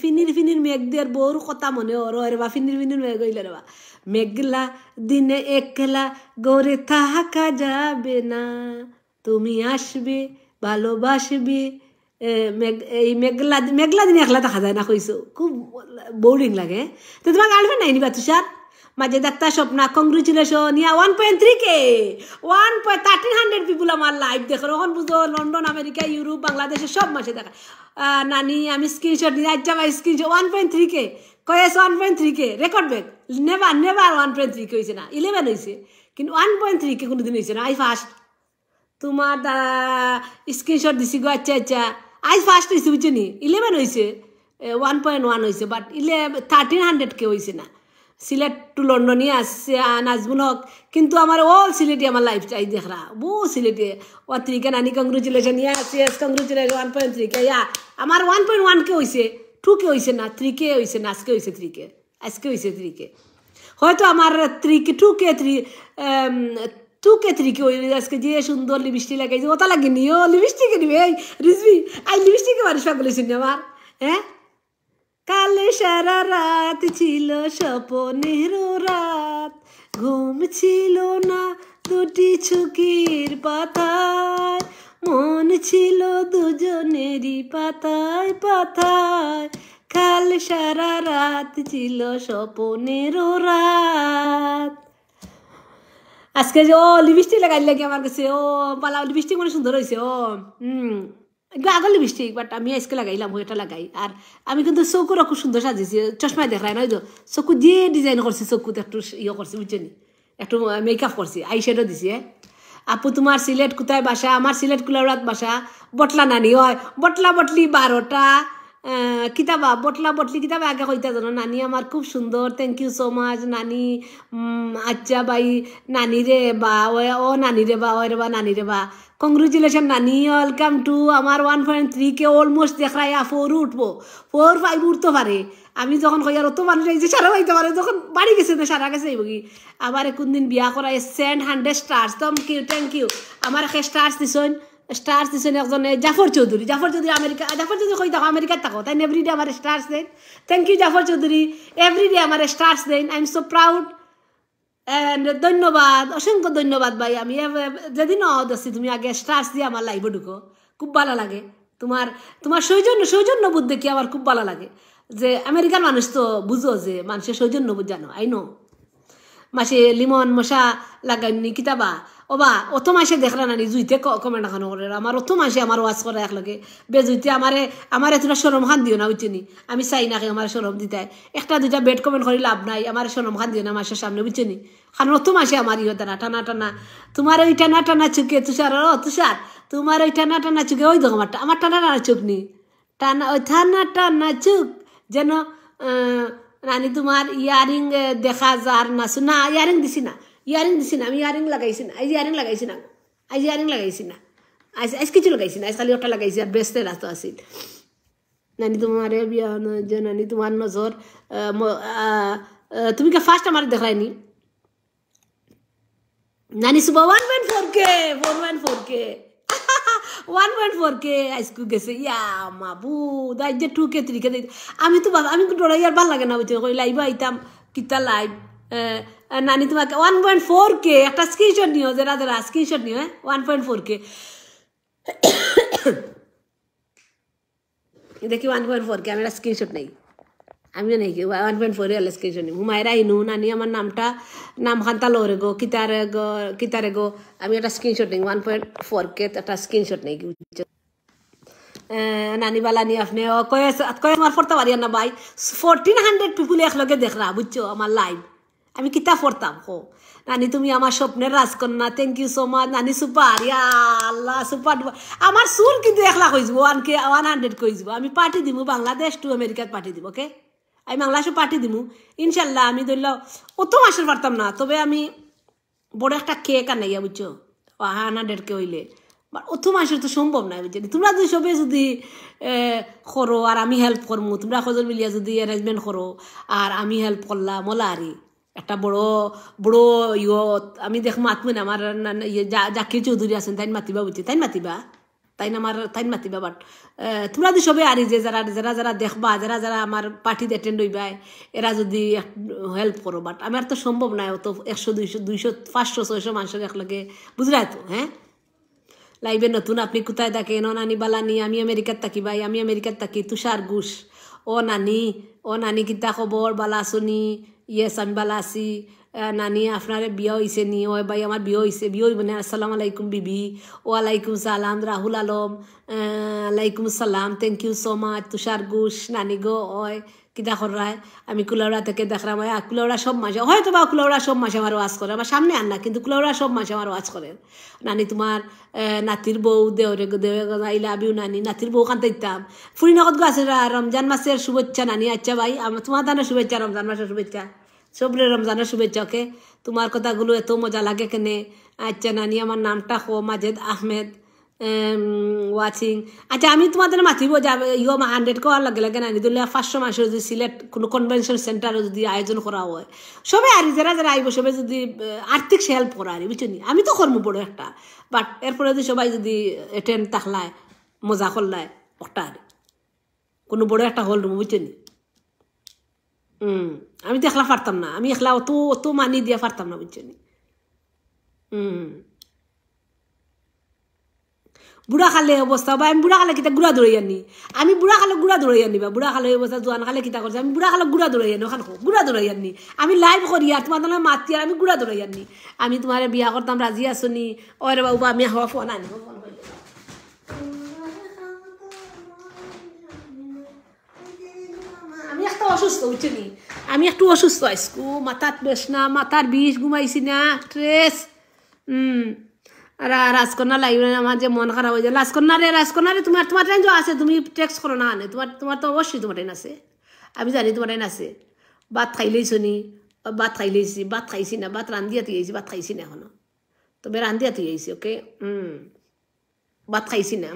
ফিনির মেঘদের বউর কথা মনে ওর রে বা ফিনির মেঘ হইলে রে বা মেঘলা দিনে একলা গড়ে থাকা যাবে না তুমি আসবে ভালোবাসবে এই মেঘলা দিনে একলা দেখা যায় না কইছো খুব বোরিং লাগে তো তোমার গার্লফ্রেন্ড নাই নিবা তুষার মাঝে ডাক্তার স্বপ্না কংগ্রেচুলেশন ইয়া 1.3K 1300 পিপুল আমার লাইভ দেখো এখন বুঝো লন্ডন আমেরিকা ইউরোপ বাংলাদেশে সব মাসে দেখা নানি আমি স্ক্রিনশট দিই আচ্ছা ভাই স্ক্রিনশট 1.3K কয়েস 1.3K record back never 1.3K হয়েছে না 11 হয়েছে কিন্তু 1.3K কোনোদিন হয়েছে না আই ফার্স্ট তোমার স্ক্রিনশট দিছি গো আচ্ছা আজ ফার্স্ট হয়েছে বুঝছো নি 11 হয়েছে 1.1 হয়েছে বাট 1300K হয়েছে না সিলেট টু লন্ডনই আসছে নাজমুল হক কিন্তু আমার অল সিলেটি আমার লাইফ চাই দেখরা বহু সিলেটি 1.3 কে নানি কংগ্রেচুলেশন ইয়েস কংগ্রেচুলেশন 1.3 কে আমার 1.1 কে হইছে 2 কে হইছে না 3 কে হইছে না আজকে হইছে 3 কে আজকে হইছে 3 কে হয়তো আমার 3 কে 2 কে 3 কে আজকে যে সুন্দর লিপস্টিক লাগাইছে ওটা লাগেনি ও লিপস্টিক নিবে এই রিজভি আই লিপস্টিকে মানুষ পাগল হইছে আমার হ্যাঁ কালে সারা রাত ছিল স্বপ্নের রাত ঘুম ছিল না দুটি চোখের পাতায় মন ছিল দুজনেরই পাতায় পাতায় কাল সারা রাত ছিল স্বপ্নের রাত আজকে যে ও লিপস্টিক লাগাই লাগে আমার কাছে ও পালা লিপস্টিক মানে সুন্দর হয়েছে ও আগর লিপস্টিক বাট আমি আজকে লাগাইলাম এটা লাগাই আর আমি কিন্তু চকুর খুব সুন্দর সাজিয়েছি চশমায় দেখায় নয় তো চকু দিয়ে ডিজাইন করছি চকুতে একটু ইয়ে করছি বুঝছেনি একটু মেকআপ করছি আই শ্যাডো দিছি আপু তোমার সিলেট কোথায় বাসা আমার সিলেট কুলাউড়াত বাসা বটলা নানি হয় বটলা বটলি 12টা কিতাবা বটলা বটলি কিতাবা আগে কইতা জানো নানি আমার খুব সুন্দর থ্যাংক ইউ সো মাচ নানি আচ্ছা বাই নানি রে বা ও নানি রে বা ওরে বা নানি রে বা কংগ্রেচুলেশন নানি ওয়েলকাম টু আমার 1.3 কে অলমোস্ট দেখায় 4 উঠবো 4 5 উঠতে পারে আমি যখন কই আর অত মানুষ আইছে সারা পাইতে পারে যখন বাড়ি গেছে না সারা গেছে কি আবার কোনদিন বিয়া করা সেন্ড 100 স্টার্স থ্যাংক ইউ আমার একটা স্টার্স দিছেন স্টার্স দিছেন একজনে জাফর চৌধুরী আমেরিকা জাফর চৌধুরী কই থাকো আমেরিকাত থাকো তাই এভরিডে আমার স্টার্স দেন thank you Zafar Chowdhury everyday আমার স্টার্স দেন I am so proud and ধন্যবাদ অসংখ্য ধন্যবাদ ভাই আমি যেদিন আছি তুমি আগে স্টার্স দিয়ে আমার লাইভে ঢুকো খুব ভালো লাগে তোমার সৌজন্য বোধ দেখি আমার খুব ভালো লাগে যে আমেরিকার মানুষ তো বুঝো যে মানুষের সৌজন্য বোধ জানো আই নো মাসে লিমন মশা লাগাইনি কিতাবা ওবা অত মাসে দেখলা নানি জুইতে কমেন্ট এখানো করে আমার অত মাসে আমার ওয়াজ করে একলগে বেজুইতে আমারে তোরা সরম খান দিও না বুঝছি আমি চাই না আমার সরম দিতে একটা দুইটা বেড কমেন্ট করে লাভ নাই আমার সরম খান দিও না মাসের সামনে বুঝছি কারণ অত মাসে আমার ইয়ে টানা টানা টানা তোমার ওই টানা টানা চুকে তুষার তুষার তোমার ওই টানা টানা চুকে ওই দেখো আমার টানা টানা চুক নি টানা ওই টানা টানা চুক যেন নানি তোমার ইয়ারিং দেখা যার না না ইয়ারিং দিছি না আমি ইয়ারিং লাগাইছি না আজ ইয়ারিং লাগাইছি না আজ কিছু লাগাইছি না আজ খালি ওটা লাগাইছি আর বেস্তে রাস্তা আসিল নানি তোমার বিয়া যে নানি তোমার নজর তুমি কে ফার্স্ট আমার দেখায়নি নানি সুবা 1.4 কে 4.4 কে 1.4 কে আজকে গেছে ইয়া মাবু দাই যে 2 কে 3 কে আমি তো আমি ডরাই আর ভালো লাগে না বুঝছো কই লাইভ আইতাম কিতা লাইভ নানি তোমাকে 1.4 কে একটা স্ক্রিনশট নিও যারা স্ক্রিনশট নিও 1.4 কে দেখি 1.4 কে আমি একটা স্ক্রিনশট নেই আমিও নেই 1.4 এর স্ক্রিনশট নিই হুমায়রা ইনু নানি আমার নাম খান্তা লোরে গো কিতারে গো আমি একটা স্ক্রিনশট নেই 1.4 কে একটা স্ক্রিনশট নেই নানি বালানি আপনি কয় আমার পড়তে পারি না ভাই 1400 পিপুল একলগে দেখরা বুঝছো আমার লাইভ আমি কিতা পড়তাম হো নানি তুমি আমার স্বপ্নের রাজকন্যা থ্যাংক ইউ সো মাচ নানি সুপার ইয়া আল্লাহ সুপার আমার সুর কিন্তু 1 লাখ হয়ে যাব 100 হয়ে যাব আমি পার্টি দিব বাংলাদেশ টু আমেরিকাত পার্টি দিব ওকে আমি বাংলাদেশে পার্টি দিব ইনশাল্লাহ আমি ধরল অত মাসের পারতাম না তবে আমি বড় একটা কেক আনাইয়া বুঝছো 100 কে হইলে অত মাসের তো সম্ভব নয় বুঝছি তোমরা যদি সবে যদি করো আর আমি হেল্প করবো তোমরা কজন মিলিয়া যদি অ্যারেঞ্জমেন্ট করো আর আমি হেল্প করলাম মোলা আরি একটা বড় আমি দেখ মাতবো না আমার জাকির চৌধুরী আছেন তাই মাতিবা বুঝছি তাই মাতিবা বাট তোমরা যদি সবে আরি যে যারা দেখবা যারা আমার পার্টিতে অ্যাটেন্ড হইবা এরা যদি হেল্প করো বাট আমার তো সম্ভব নয় অত 100 200 500 600 মানুষের একলগে বুঝলাই তো হ্যাঁ লাইভে নতুন আপনি কোথায় থাকেন ও নানি বালানি আমি আমেরিকাত থাকি ভাই আমি আমেরিকাত থাকি তুষার ঘোষ ও নানি কিতা খবর বালা আসনি ইয়েস আমি বালা আছি নানি আপনার বিয়া হয়েছে নি ও ভাই আমার বিয়ে হয়েছে বিয়ে হইব না আসসালামু আলাইকুম বিবি ওয়ালাইকুম সালাম রাহুল আলম আলাইকুম সালাম থ্যাংক ইউ সো মাচ তুষার ঘোষ নানি গো ওই কিতা করায় আমি কুলাউড়া থেকে দেখলাম কুলাউড়া সব মাসে হয়তো বা কুলাউড়া সব মাসে আমার ওয়াজ করে আমার সামনে আন না কিন্তু কুলাউড়া সব মাসে আমার ওয়াজ করে নানি তোমার নাতির বউ দেওরে আইলা আবিও নানি নাতির বউ কানতে দিতাম ফুরিনগত গো আছে রমজান মাসের শুভেচ্ছা নানি আচ্ছা ভাই তোমার দানের শুভেচ্ছা রমজান মাসের শুভেচ্ছা সবরে রমজানের শুভেচ্ছা। ওকে, তোমার কথাগুলো এত মজা লাগে কেনে। আচ্ছা নানি, আমার নামটা হো মাজেদ আহমেদ ওয়াচিং। আচ্ছা, আমি তোমাদের মাতিব যাবে 100 কোয়ার লাগে লাগে নানি দিলে 500 মাসে যদি সিলেট কোনো কনভেনশন সেন্টারে যদি আয়োজন করা হয়, সবে আর যারা যারা আইব সবে যদি আর্থিক হেল্প করা আর বুঝছো নি, আমি তো করবো বড় একটা, বাট এরপরে যদি সবাই যদি অ্যাটেন্ড থাকলায় মজা করলায় একটা আর কোনো বড় একটা হল রুম বুঝছো নি। আমি তো একলা পারতাম না, আমি একলা অত অত মানি দিয়ে পারতাম না বুঝছো নি। বুড়া খালে অবস্থা বা আমি বুড়া খালে কিতা গুড়া দৌড়াই আনি, আমি বুড়া খালে গুড়া দৌড়াই আনি বা বুড়া খালে অবস্থা জোয়ান খালে কিতা করছে, আমি বুড়া খালে গুড়া দৌড়াই আনি, ওখানে গুড়া দৌড়াই আনি, আমি লাইভ করি আর তোমার তোমার মাতি আর আমি গুড়া দৌড়াই আনি। আমি তোমার বিয়া করতাম রাজি আছো নি? ওরে বাবু আমি হওয়া ফোন আনি, আমি একটা অসুস্থ বুঝছো নি, আমি একটু অসুস্থ আইসকু, মাথার বেশ না, মাথার বিষ, ঘুমাইছি না, স্ট্রেস। আর রাজকন্যা লাগবে না, আমার যে মন খারাপ হয়ে যায়। রাজকন্যা রে তোমার তোমার টাইম আছে, তুমি টেক্সট করো না আনে, তোমার তো অবশ্যই তোমার টাইম আছে, আমি জানি তোমার টাইম আছে। ভাত খাইলেইছো নি? ভাত খাইলেইছি, ভাত খাইছি না, ভাত রান্ধিয়া তুই আইছি, ভাত খাইছি না এখনো, তবে রান্ধিয়া তুই আইছি। ওকে, ভাত খাইছি না।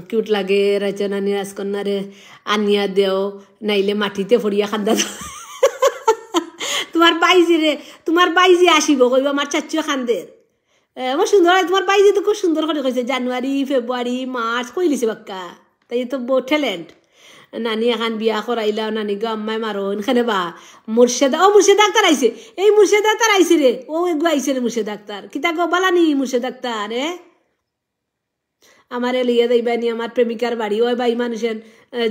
কিউট লাগে রাজনানি রাজকন্যারে আনিয়া দেও, নাইলে মাটিতে ফড়িয়া খান্দা দাও। তোমার বাইজি আসিব কইব আমার চাচ্চু খান্দের। আমার সুন্দর, তোমার বাইজি তো খুব সুন্দর করে কইছে, জানুয়ারি ফেব্রুয়ারি মার্চ কইলিছে বাক্কা, তাই তো বহুত ট্যালেন্ট। নানি এখন বিয়া করাইলা, নানি গো আম্মাই মারো এখানে বা মুর্শেদা, মুর্শেদ ডাক্তার আইছে, এই মুর্শেদ ডাক্তার আইছে রে, এগু আইছে রে মুর্শেদ ডাক্তার, কিতা গো বালানি মুর্শেদ ডাক্তার আমারে লিয়ে যাইবানি আমার প্রেমিকার বাড়ি, ওই বাই মানুষের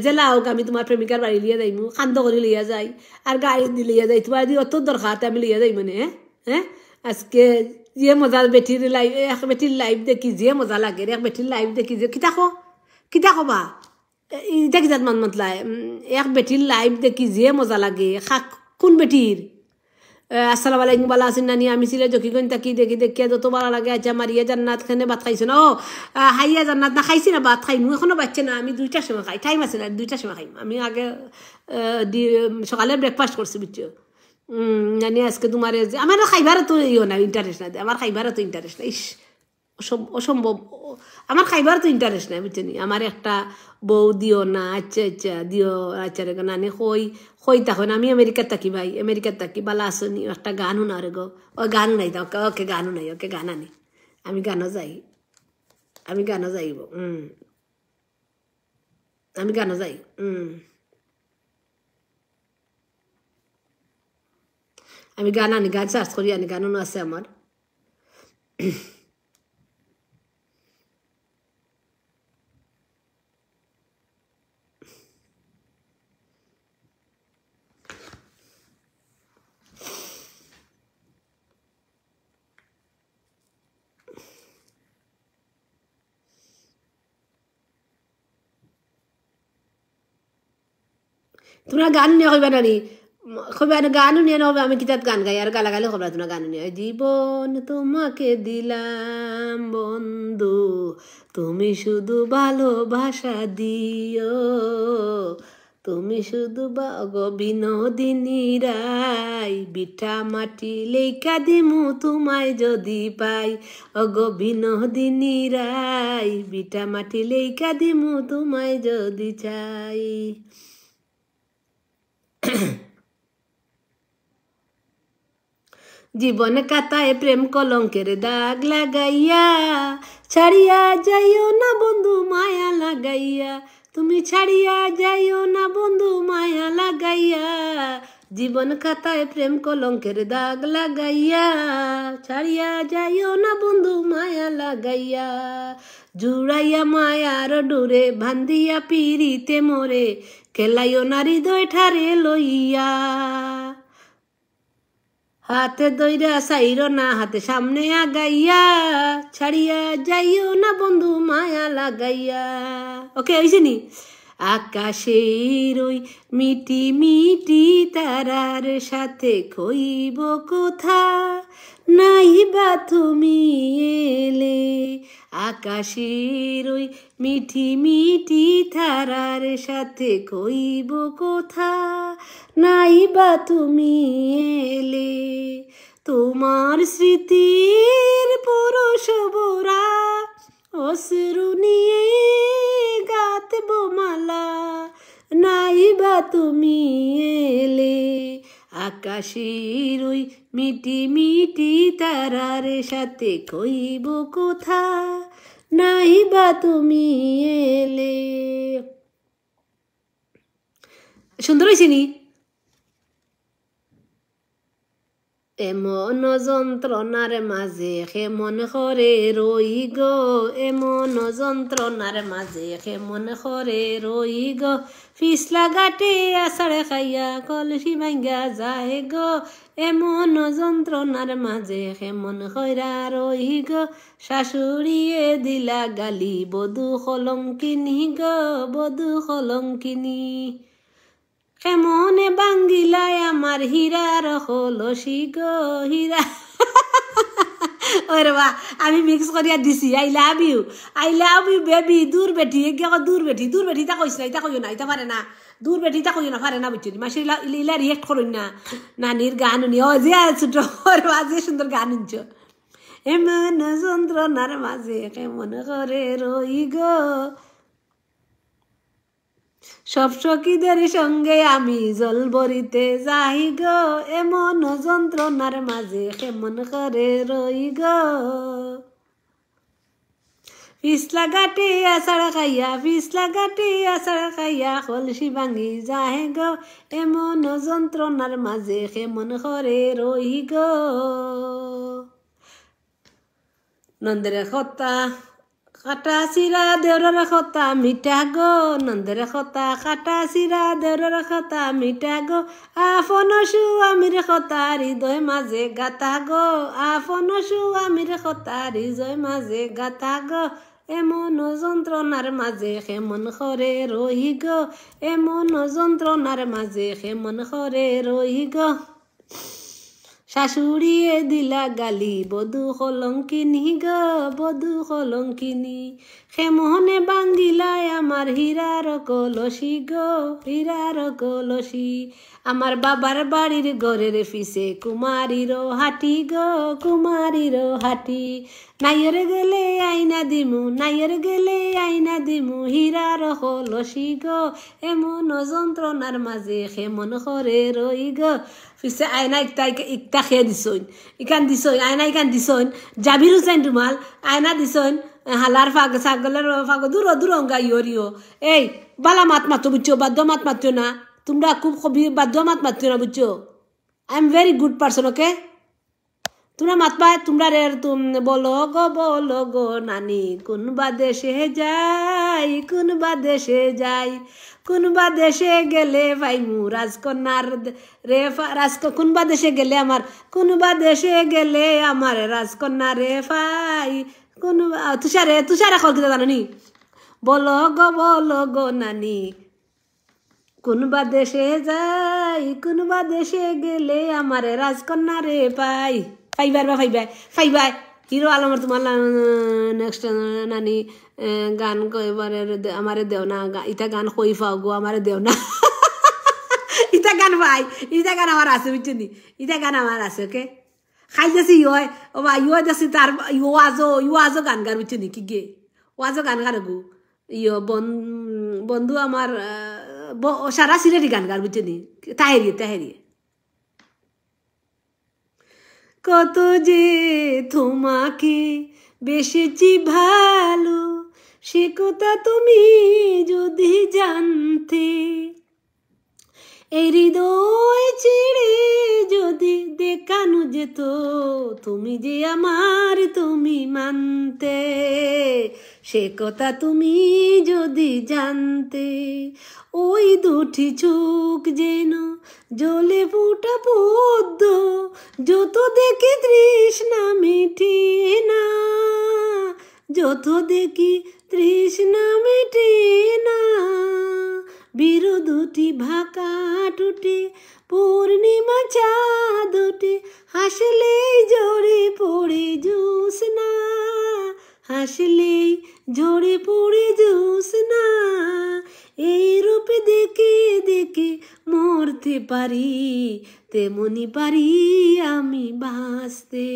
জেলা হোক, আমি তোমার প্রেমিকার বাড়ি লিয়ে যাইমু, খান্দ করে লিয়ে যাই আর গাড়ি দিয়ে লিয়ে যাই, তোমার অত দরকার আমি লিয়ে যাই মানে। আজকে যে মজা বেটির লাইফ দেখি যে মজা লাগে রে, এক বেটির লাইফ দেখি যে কিতা কবা এটা কিতাত মান মতলায়, এক বেটির লাইফ দেখি যে মজা লাগে। কোন বেটির? আসসালামু আলাইকুম, ভালো আছেন নানি? আমি ছিলে জকিগঞ্জ তাকি দেখি দেখিয়া যত ভালো লাগে। আচ্ছা মারিয়া জান্নাত খানে ভাত খাইছো না? হাইয়া জান্নাত না খাইছি না, ভাত খাইমু এখনো বাচ্চা না, আমি 2টার সময় খাই, টাইম আছে না, 2টার সময় খাইম। আমি আগে সকালে ব্রেকফাস্ট করছি বুঝছো। নানি আজকে তোমার আমার খাইবারও তো ইয়ে না, ইন্টারেস্ট না, আমার খাইবারও তো ইন্টারেস্ট না, ইস অসম্ভব, আমার খাইবার তো ইন্টারেস্ট নাই বুঝছো নি। আমার একটা বউ দিও না, আচ্ছা আচ্ছা দিও, আচ্ছা রে নানি কই তখন আমি আমেরিকার থাকি ভাই, আমেরিকার থাকি, বালা আসনি, একটা গানও না রে গো, ওই গানও নাই, ওকে গানও নাই, ওকে গান আনি, আমি গানও যাই, আমি গানও যাইব, আমি গানও যাই, আমি গান আনি, গান সার্চ করি আনি, গানও আছে আমার। তোমরা গান নিয়ে কইবা নানি, কইবা না গানও নিয়ে হবে, আমি কিতাব গান গাই আর গালাগালি কইবা, তোমরা গান নিয়ে। জীবন তোমাকে দিলাম বন্ধু, তুমি শুধু ভালোবাসা দিও, তুমি শুধু বিনোদিনী রাই, বিঠা মাটি লেখা দিমু তোমায় যদি পাই, অগো বিনোদিনী রাই, বিঠা মাটি লেখা দিমু তোমায় যদি চাই। জীবন কাতায় প্রেম কলঙ্কের দাগ লাগাইয়া, ছাড়িয়া যাইও না বন্ধু মায়া লাগাইয়া, তুমি ছাড়িয়া যাইও না বন্ধু মায়া লাগাইয়া, জীবন খাতায় প্রেম কলঙ্কের দাগ লাগাইয়া, ছাড়িয়া যাইও না বন্ধু মায়া লাগাইয়া, জুড়াইয়া মায়ার ডোরে ভান্দিয়া পিরিতে মোরে, খেলাইও না হৃদয় ঠারে লইয়া, হাতে দইরা সাইর না হাতে সামনে আগাইয়া, ছাড়িয়া যাইও না বন্ধু মায়া লাগাইয়া। ওকে হইছে নি? আকাশের ওই মিটি মিটি তারার সাথে খইব কোথা, নাই বা তুমি এলে। আকাশের ওই মিঠি মিটি তারার সাথে খইব কোথা, নাই বা তুমি এলে। তোমার স্মৃতির পরশবোরা অশ্রু নিয়ে গাঁথব মালা, নাই বা তুমি এলে। আকাশের ওই মিটি মিটি তারার সাথে খইব কোথা, নাই বা তুমি এলে। সুন্দর হয়েছে নি? এমন যন্ত্রণার মাঝে কেমন করে রই গো, এমন যন্ত্রণার মাঝে কেমন করে রই গো। পিছলা ঘাটে আষাঢ় খাইয়া কলসি ভাঙ্গা যায় গো, এমন যন্ত্রণার মাঝে কেমন কইরা রই গো। শাশুড়িয়ে দিলা গালি বধূ কলঙ্কিনী গো, বধূ কলঙ্কিনী। কেমনে বাঙ্গিলায় আমার হীরার কলসি গো, হীরা। ওরে বা আমি মিক্স করিয়া দিছি। I love you, I love you baby. দূর বেটি এগিয়ে দূর বেটি, দূর বেটি তা কইস না, ইতা কইও না, ইতা পারে না। দূর বেটি তা কইও না, পারে না বুঝছি। মাসি ইলা রিয়েক্ট করুন না। নানির গান উনি ও যে ছোট যে সুন্দর গান শুনছ। এমন যন্ত্রণার মাঝে কেমন করে রই গো, সব সখীদের সঙ্গে আমি জল ভরিতে যাই গো, এমন যন্ত্রণার মাঝে কেমন করে রই গো। পিছলা ঘাটে আষাঢ় খাইয়া, পিছলা ঘাটে আষাঢ় খাইয়া কলসি ভাঙি যায় গো, এমন যন্ত্রণার মাঝে কেমন করে রই গো। নন্দের কথা কাটা চিরা দেওরার কথা মিঠা গো, নন্দের কথা কাটা চিরা দেওরার কথা মিঠা গো। আপন স্বামীর কথা হৃদয় মাঝে গাথা গো, আপন স্বামীর কথা হৃদয় মাঝে গাথা গো। এমন যন্ত্রণার মাঝে কেমন করে রই গো, এমন যন্ত্রণার মাঝে কেমন করে রই গো। শাশুড়িয়ে দিলা গালি বধূ কলঙ্কিনী গো, বধূ কলঙ্কিনী। কেমনে বাঙ্গিলায় আমার হীরার কলসি গো, হীরার কলসি। আমার বাবার বাড়ির ঘরের পিছে কুমারীর হাটি গো, কুমারীর হাটি। নাইয়ের গেলে আইনা দিমু, নাইয়ের গেলে আইনা দিমু হীরার কলসি গো, এমন যন্ত্রণার মাঝে কেমন করে রই গো। পিছে আয়না ইকটা খেয়ে দিছইন, ইকান দিছইন আয়না, ইকান দিছইন জাবির হুসাইন রুমাল আয়না দিছইন। হালার ফাগ ছাগলের ফাগ দূর দূর অঙ্গা ইয়রিও। এই বালা মাত মাতো বুঝছো, বাদ্য মাত মাতো না তোমরা, খুব বাদ্য মাত মাতো না বুঝছো। I am very good person, okay. তোমরা মাতবা, তোমরা বলো গো নানি কোনবা দেশে যাই, কোনবা দেশে যাই। কোনবা দেশে গেলে ভাইমু রাজকন্যার রে কোনবা দেশে গেলে আমার, কোনবা দেশে গেলে আমার রাজকন্যা রে ভাই। কোনবা তুষারে কলকিতা জানো নি? বলো গো নানি কোনবা দেশে যাই, কোনবা দেশে গেলে আমার রাজকন্যা রে পাই। ফাইবার বা ফাইবাই হিরো আলমের তোমার নেক্সট নানি গান এবারে আমারে দেও না, ইটা গান কই পাও গো আমারে দেও না। ইটা গান ভাই, ইটা গান আমার আছে বুঝছি, ইটা গান আমার আছে, ওকে। খাই যাচ্ছি ইয় ও বা ইয় যাচ্ছি তার ইউআজও গান গার বুঝছি কি গে, ওয়াজও গান গার গো। বন্ধু আমার সারা সিলেটি গান গার বুঝছি তাহেরিয়ে। কত যে তোমাকে বেসেছি ভালো, সে কথা তুমি যদি জানতে। এই হৃদয় ছিঁড়ে যদি দেখানো যেত, তুমি যে আমার তুমি মানতে। সে কথা তুমি যদি জানতে। ওই দুটি চোখ যেন জ্বলে ফুটা পদ্ম, যত দেখে তৃষ্ণা মিটিয়ে না। যত দেখি তৃষ্ণা মেটে না, বিরোধটি ভাকা টুটে পূর্ণিমা চাঁদ ওঠে, হাসলেই ঝরে পড়ে জ্যোৎস্না, হাসলেই ঝরে পড়ে জ্যোৎস্না, এই রূপে দেখে দেখে মরতে পারি, তেমনি পারি আমি বাঁচতে,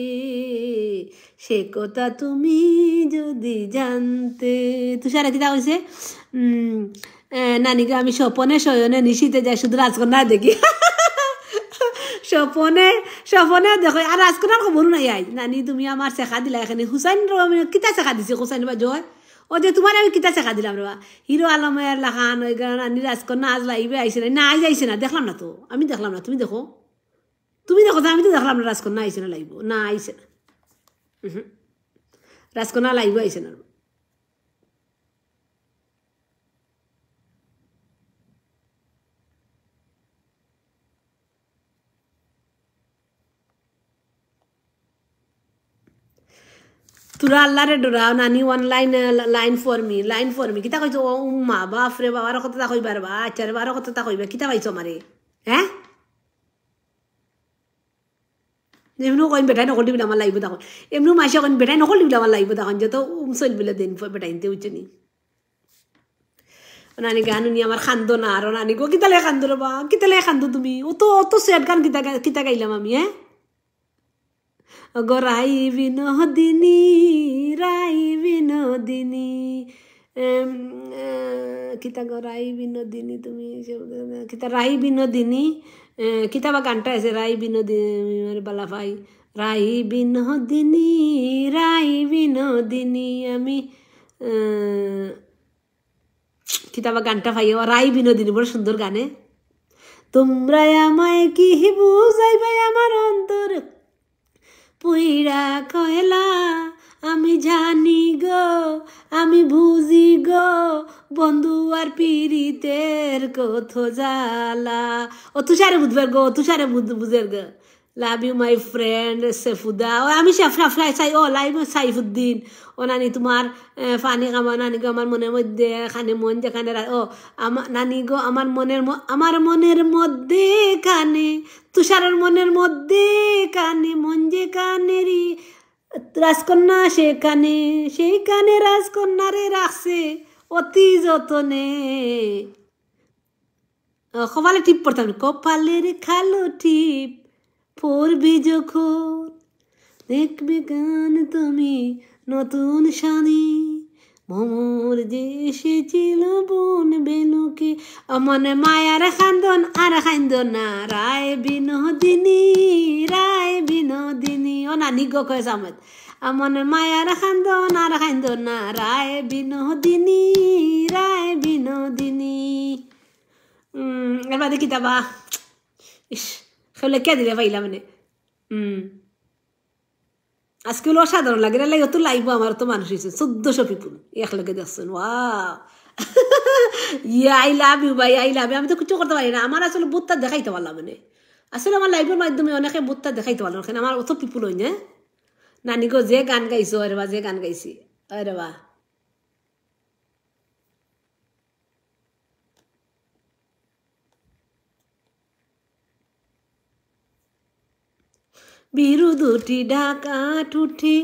সে কথা তুমি যদি জানতে। তুষার কিতা হয়েছে, নানিকে আমি স্বপনে শয়নে নিশীতে যাই শুধু রাজকন্যা দেখি। স্বপনে স্বপনে দেখো আর রাজকন্যার খবর নাই আই। নানি তুমি আমার শেখা দিলা এখানে, হুসাইন কিতা শেখা দিছে হুসাইন বা জয়, ও যে তোমার আমি কিতা শেখা দিলাম রে, হিরো আলমের লাখান ওই নানি রাজকন্যা আজ লাইবে আইসে না, আজ আইসে না, দেখলাম না তো, আমি দেখলাম না, তুমি দেখো, তুমি দেখো, আমি তো দেখলাম না রাজকন্যা আইসে না, লাইব না, আইসে না, রাজকন্যা লাইব আইসে না। তোরা আল্লাহরে ডরাও নানি, ওয়ান লাইন ফর মি কিতা কইছো, ও মা বাপ রে বাবার কথা কইবার বা, আচ্ছা রে বাবার কথা কইবা, কিতা কইছো আমারে, হ্যাঁ এমনিও কইন বেটাই নকল দিবি আমার লাইব তখন, এমনিও মাসে কইন বেটাই নকল দিবি আমার লাইব তখন, যত চলবিলে দিন বেটাইনতে উঠছে নানি গান শুনি আমার খান্দো না, আর নানি গো কিতালে খান্দো রে বা, কিতালে খান্দো তুমি, অত অত স্যাড গান কিতা গাইলাম আমি, হ্যাঁ গো রাই বিনোদিনী, রাই বিনোদিনী, কিতা গো রাই বিনোদিনী তুমি, কিতা রাই বিনোদিনী, কিতা বা গানটা আছে রাই বিনোদিনী বালা ভাই, রাই বিনোদিনী, রাই বিনোদিনী আমি, কিতা বা গানটা ভাই, রাই বিনোদিনী বড় সুন্দর গানে, তোমরা আমায় কি বুঝাইবাই আমার অন্তর পুইরা কয়লা, আমি জানি গো আমি বুঝি গো বন্ধু আর পীড়িতের কত জ্বালা, ও তুষারে বুঝবার গো, তুষারে বুঝের গো, love you my friend Sefuda, ও আমি চাই ও লাইভ সাইফুদ্দিন, ও নানি তোমার ফানি কামা, নানি গো আমার মনের মধ্যে খানে মন যেখানে, ও আমার নানি গো আমার মনের মধ্যে কানে, তুষারের মনের মধ্যে কানে, মন যে কানেরই রাজকন্যা সেখানে, সেই কানে রাজকন্যারে রাখছে অতি যতনে, কপালে টিপ পড়তাম, কপালের খালো টিপ পড়বি যখন, দেখবে গান তুমি নতুন শানি, মোমর যে এসেছিল বন বেলুকে, মনে মায়ার খান্দন আর খান্দন না, রায় বিনোদিনী, রায় বিনোদিনী, ও নানি গো কয় সামত, মনে মায়ার খান্দন আর খান্দন না, রায় বিনোদিনী, রায় বিনোদিনী। এবার দেখি তাবা ইস খেলে কে দিলে পাইলা মানে, আজকে হলো অসাধারণ লাগে, লাগে তো লাইব আমার তো মানুষ হয়েছে 1400 পিপুল একলগে দেখছেন, ওয়াও আই লাভ ইউ ভাই, আই লাভ ইউ, আমি তো কিছু করতে পারি না, আমার আসলে বুথটা দেখাইতে পারলাম মানে, আসলে আমার লাইভের মাধ্যমে অনেকে বুথটা দেখাইতে পারলাম, আমার অত পিপুল হই না, নানি গো যে গান গাইছো, আরে বা যে গান গাইছি, আরে বা বিরুদুটি ঢাকা টুঠি,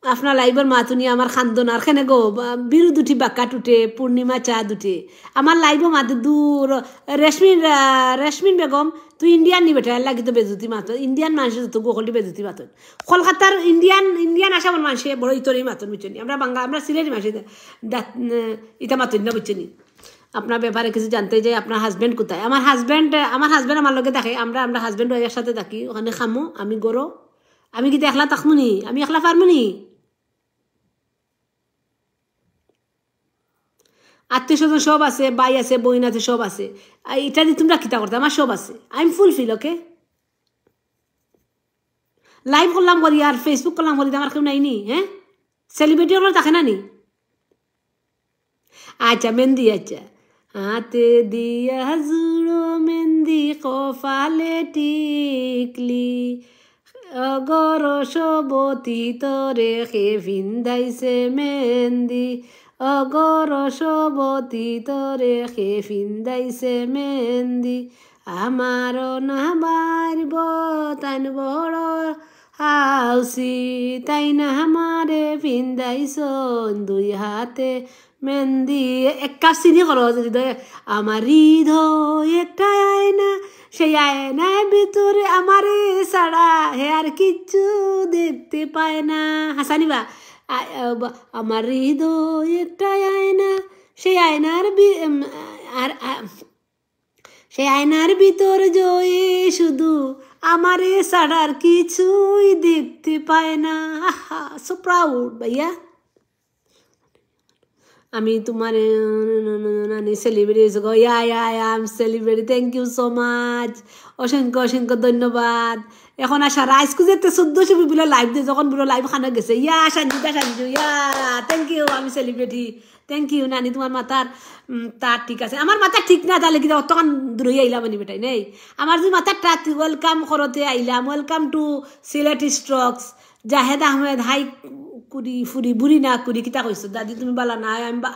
আপনার লাইভের মাতুনি আমার খান্দন আর খেনে গো, বিরু দুটি বাক্কা টুটে পূর্ণিমা চাঁদ উঠে, আমার লাইভ মাতে দূর, রেশমিন বেগম তুই ইন্ডিয়ান নি বেটা লাগি তো বেজুতি মাতন, ইন্ডিয়ান মানুষের তো গোকলি বেজুতি মাতন, কলকাতার ইন্ডিয়ান আসামের মানুষে বড় ইতরেই মাতন বুঝছেন, আমরা বাংলা আমরা সিলেটি মানুষের ইটা মাতন না বুঝছেন। আপনার ব্যাপারে কিছু জানতে চাই, আপনার হাজব্যান্ড কোথায়? আমার হাজব্যান্ড আমার লগে দেখে, আমরা হাজব্যান্ড ওয়াইফের সাথে থাকি, ওখানে খামো, আমি গরো, আমি কিন্তু একলা থাকমুনি, আমি একলা পারমুনি, আত্মীয় স্বজন সব আছে, ভাই আছে, বোন আছে, সব আছে, এটা দিয়ে তোমরা কিতা করতে, আমার সব আছে, I am fulfil, okay live করলাম করি আর ফেসবুক করলাম করি, আমার কেউ নাইনি, হ্যাঁ সেলিব্রিটি হলো থাকে না নি, আচ্ছা মেহেন্দি, আচ্ছা হাতে দিয়া জুড়ো মেহেন্দি কপালে টিকলি, অগরসবতী তোরে কে ভিন্দাইছে মেহেন্দি অগরসবতী তোরে কে ভিন্দাইছে মেহেন্দি আমার না বাড়ব তান বড় হাউসি তাই না আমারে ভিন্দাইছ দুই হাতে মেহেন্দি এক কাপ চিনি করো হৃদয় আমার হৃদয় একটা আয়না সেই আয়নার ভিতরে আমারে ছাড়া হে আর কিচ্ছু দেখতে পায় না হাসানিবা আমার হৃদয় একটা আয়না সেই আয়নার সেই আয়নার ভিতর জয়ে শুধু আমারে ছাড়ার কিছুই দেখতে পায় না সো প্রাউড ভাইয়া আমি তোমার সেলিব্রিটি গো am celebrity thank you so much অসংখ্য অসংখ্য ধন্যবাদ এখন আসা রাইস খুঁজেতে 1400 পিপুলের লাইভ দিয়ে যখন পুরো লাইভ খানা গেছে সঞ্জিতা সঞ্জু থ্যাংক ইউ আমি সেলিব্রিটি থ্যাংক ইউ নানি তোমার মাথার তার ঠিক আছে আমার মাথা ঠিক না তাহলে কিন্তু অতক্ষণ দূরে আইলাম আনি বেটাই নেই আমার যে মাথার তার ওয়েলকাম করতে আইলাম ওয়েলকাম টু সিলেট স্ট্রকস জাহেদ আহমেদ হাই কুড়ি ফুরি বুড়ি না কুড়ি কিতা কইছো দাদি তুমি বালা না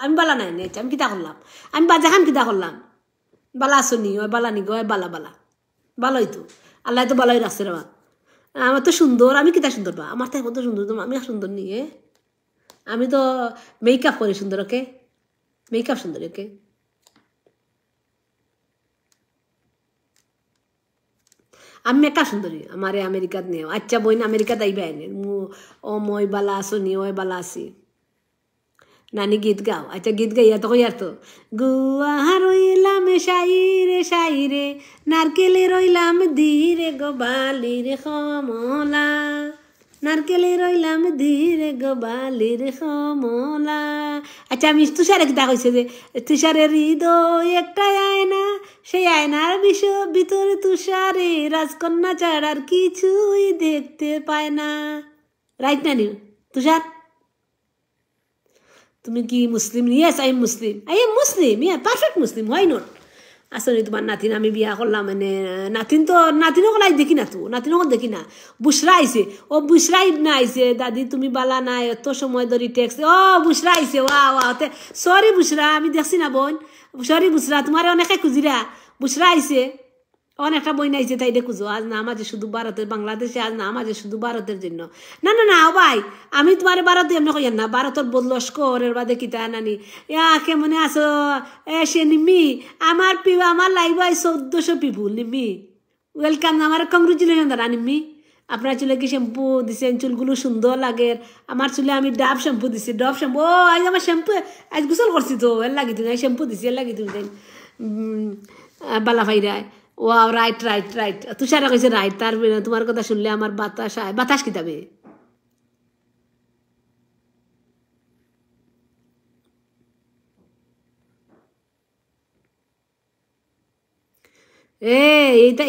আমি বালা নাই নেই আমি কিতা করলাম আমি বাজাখান কিতা করলাম বালা আসনি ওই বালা নি গো বালা বালা ভালোই তো আল্লাহ তো ভালোই রাখছে রে আমার তো সুন্দর আমি কিতা সুন্দর বা আমার তো কত সুন্দর আমি সুন্দর নিয়ে আমি তো মেকআপ করি সুন্দর ওকে মেকআপ সুন্দর ওকে আমি মেকআপ সুন্দরী আমারে আমেরিকাত নিয়ে আচ্ছা বইন আমেরিকাত আইবা এনে ও মই বালা আসনি ওই বালা আসি নানি গীত গাও আচ্ছা গীত গাইয়া তো কইয়ার তো গুয়া রইলাম সাইরে সাইরে নারকেলে রইলাম ধীরে গো বালির কমলা নারকেলে রইলাম ধীরে গো বালির কমলা আচ্ছা আমি তুষারে কিতা কইছে যে তুষারের হৃদয় একটা আয়না সেই আয়নার ভিতরে তুষারে রাজকন্যা ছাড়ার কিছুই দেখতে পায় না রাইট না নি তুষার তুমি কি Muslim yes I am Muslim perfect Muslim why not আসলে তোমার নাতিন আমি বিয়া করলাম মানে নাতিনও কলাই দেখি না তো নাতিনও দেখি না বুসরা আইছে ও বুসরা ইবনা আইছে দাদি তুমি বালা নাই এত সময় ধরে টেক্সট ও বুসরা আইছে ওয়া সরি বুসরা আমি দেখছি না বোন সরি বুসরা তোমার অনেকে খুঁজিরা বুসরা আইছে অনেকটা বই নাইছে তাই দেখুছো আজ না আমাদের শুধু ভারতের বাংলাদেশে আজ না আমাদের শুধু ভারতের জন্য না না না ভাই আমি তোমার ভারতে এমনি কইয়ান না ভারতের লস্করের বাদে কিতা নানি কেমনে আসো সে নিমি আমার আমার live I 1400 people Nimi welcome আমার কংগ্রেচুলেশন দাদা নিমি আপনার চুলে কি শ্যাম্পু দিছেন চুলগুলো সুন্দর লাগে আমার চুলে আমি ডাব শ্যাম্পু দিছি ডব শ্যাম্পু ও আজ আমার শ্যাম্পু আজ গোসল করছি তো এর লাগি তুমি শ্যাম্পু দিছি এর লাগি তুমি বালা ভাইরায় ও রাইট রাইট রাইট তুষারা কইছে রাইট তার তোমার কথা শুনলে আমার বাতাস কিতাবে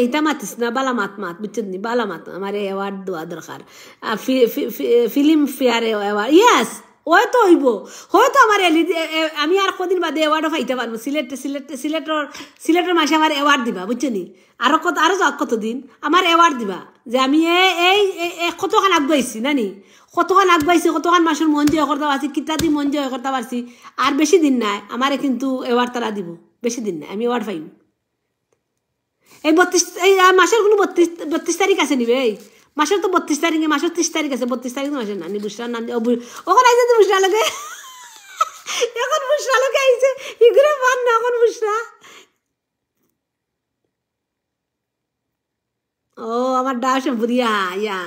এইটা মাতিস না বালা মাত বুঝছেন নি বালা মাত আমার অ্যাওয়ার্ড দেওয়া দরকার ফিল্ম ফেয়ার অ্যাওয়ার্ড ইয়াস হয়তো হইব হয়তো আমার আমি আর কদিন বাদে অ্যাওয়ার্ডও পাইতে পারবো সিলেটের মাসে আমার অ্যাওয়ার্ড দিবা বুঝছো নি আরো কতদিন আমার অ্যাওয়ার্ড দিবা যে আমি এই কতখান আগুয়াইছি নানি কতখান আগুয়াইছি কতখান মাসের মন জয় করতে পারছি কিতা দি মন জয় করতে পারছি আর বেশি দিন নাই আমারে কিন্তু অ্যাওয়ার্ড তারা দিব বেশি দিন নাই আমি অ্যাওয়ার্ড পাইব এই 32 এই মাসের কোনো 32 তারিখ আছে নিবে এই মাসের তো 32 তারিখে মাসের 30 তারিখ আছে 32 তারিখ মাসের নানি বুসরা নাম ওখানে আইছে তো বুসরা লাগে এখন বুসরা লাগে আইছে ইগুলো মান না এখন বুসরা ও আমার ডাশ বুড়িয়া ইয়া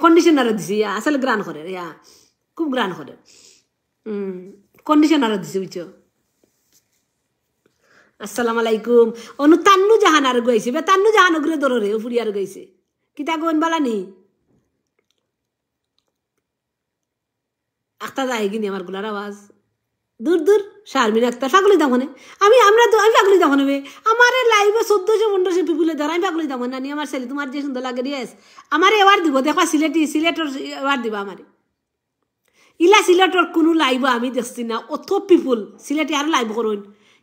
কন্ডিশনার দিছি আসলে গ্রান করে ইয়া খুব গ্রান করে কন্ডিশনার দিছি বুঝছো আসসালামু আলাইকুম অনু তান্নু জাহান আর গইছে বে তান্নু জাহান ওগুলো দররে ফুরি আর গইছে কিতা গোন বালা নি আখতা যায় গিনি আমার গুলার আওয়াজ দূর দূর শারমিন আক্তার পাগলি দামনে আমি পাগলি দামনে বে আমার লাইভে 1400-1500 পিপুলে ধর আমি পাগলি দামনে নানি আমার ছেলে তোমার যে সুন্দর লাগে রিয়েস আমার অ্যাওয়ার্ড দিব দেখো সিলেটের অ্যাওয়ার্ড দিবা আমার ইলা সিলেটের কোনো লাইভ আমি দেখছি না অত পিপুল সিলেটে আর লাইভ করুন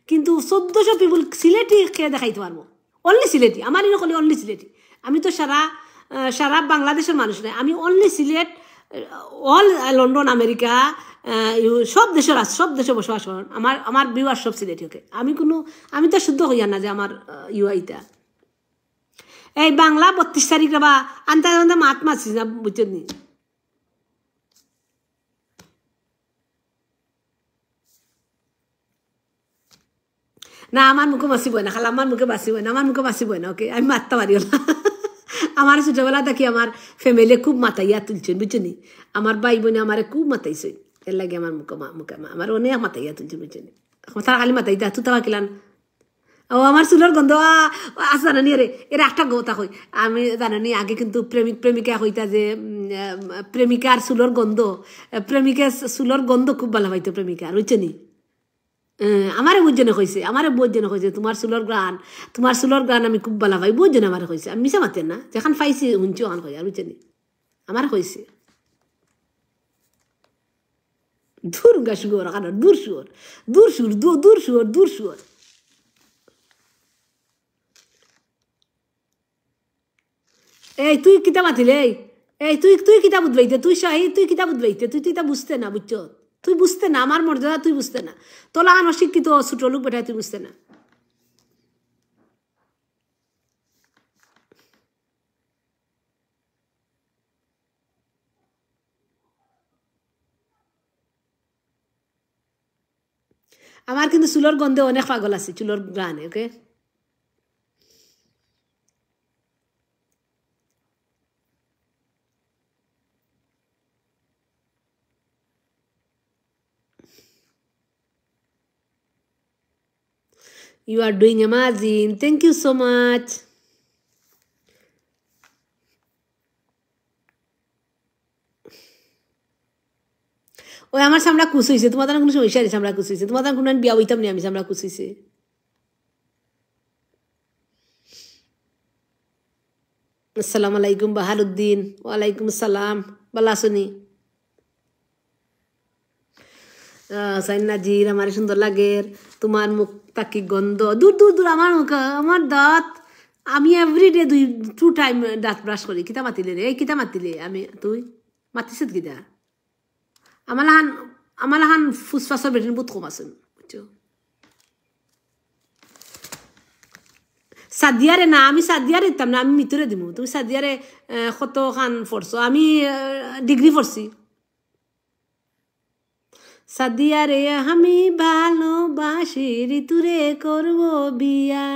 কিন্তু 1400 পিপুল সিলেটি খেয়ে দেখাইতে পারবো অনলি সিলেটি আমার ইনো কলি অনলি সিলেটি আমি তো সারা সারা বাংলাদেশের মানুষ নাই, আমি only Sylhet, all London, America, সব দেশের আছে, সব দেশে বসবাস করেন আমার আমার বিবাহ সব সিলেটি। ওকে, আমি তো শুদ্ধ হইয়া না যে আমার ইউআইটা এই বাংলা 32 তারিখ বা আনতে মাত মাছি না, বুঝছেন নি? না আমার মুখে বাঁচিব না, খালা আমার মুখে বাঁচিব না, আমার মুখে বাঁচিব না। ওকে, আমি মারতে পারিও না। আমার ছোটবেলা দেখি আমার ফ্যামিলি খুব মাতাইয়া তুলছেন, বুঝছেন নি? আমার ভাই বোনে আমার খুব মাতাইছে, এর লাগে আমার মুখে আমার অনেক মাতাইয়া তুলছেন, বুঝছেন নি? তারা খালি মাতাইতা তুই তাওয়া কিলান ও আমার চুলোর গন্ধ আছে জানানি। রে এর একটা কথা কই, আমি জানানি আগে কিন্তু প্রেমিকা হইতা যে প্রেমিকার চুলোর গন্ধ, প্রেমিকার চুলোর গন্ধ খুব ভালো হইতো প্রেমিকার, বুঝছেন নি? আমারে বুঝজনে কইছে, আমারে বুঝজনে কইছে তোমার চুলোর গান আমি খুব ভালো পাই, বুঝজনে আমারে কইছে। আমি মিশা মাতেন না, যেখান পাইছি শুনছি ওখান কই, আর বুঝছেন আমারে কইছে। দূর গা শুয়োর, কারণ দূর শুয়োর, দূর সুর, দূর শুয়োর, দূর শুয়োর। এই তুই কিতা মাতিলে, এই তুই কিতা বুঝবাইতে, তুই কিতা বুঝবাইতে, তুই তা বুঝতে না, বুঝছ? তুই বুঝতে না আমার মর্যাদা, তুই বুঝতে না, তোলা অশিক্ষিত ছোট লোক বেটায় তুই বুঝতে না। আমার কিন্তু চুলোর গন্ধে অনেক পাগল আছে, চুলোর গানে। ওকে, you are doing amazing, thank you so much. ওই আমার সামলা কুচ হয়েছে, তোমার কোনো সমস্যা নেই, সামলা কুচ হয়েছে, তোমার কোনো বিয়া হইতাম নি আমি, সামলা কুচ হয়েছে। আসসালামু আলাইকুম বাহারুদ্দিন, ওয়ালাইকুম আসসালাম, ভালো আছো নি? সাইনাজির আমার সুন্দর লাগে, তোমার মুখ তাকি গন্ধ, দূর দূর দূর আমার মুখ, আমার দাঁত, আমি এভরিডে 2 টাইম দাঁত ব্রাশ করি। কিতা মাতিলে রে, এই কিতা মাতিলে আমি, তুই মাতিস কিতা? আমার লাহান ফুসফাসর বেটিন বহুত কম আছেন, বুঝছো? সাদিয়ারে না, আমি সাদিয়ারে দিতাম না, আমি মিতুরে দিব। তুমি সাদিয়ারে কত খান পড়ছো? আমি ডিগ্রি পড়ছি। সাদিয়ারে আমি ভালোবাসি, ঋতুরে করব বিয়া।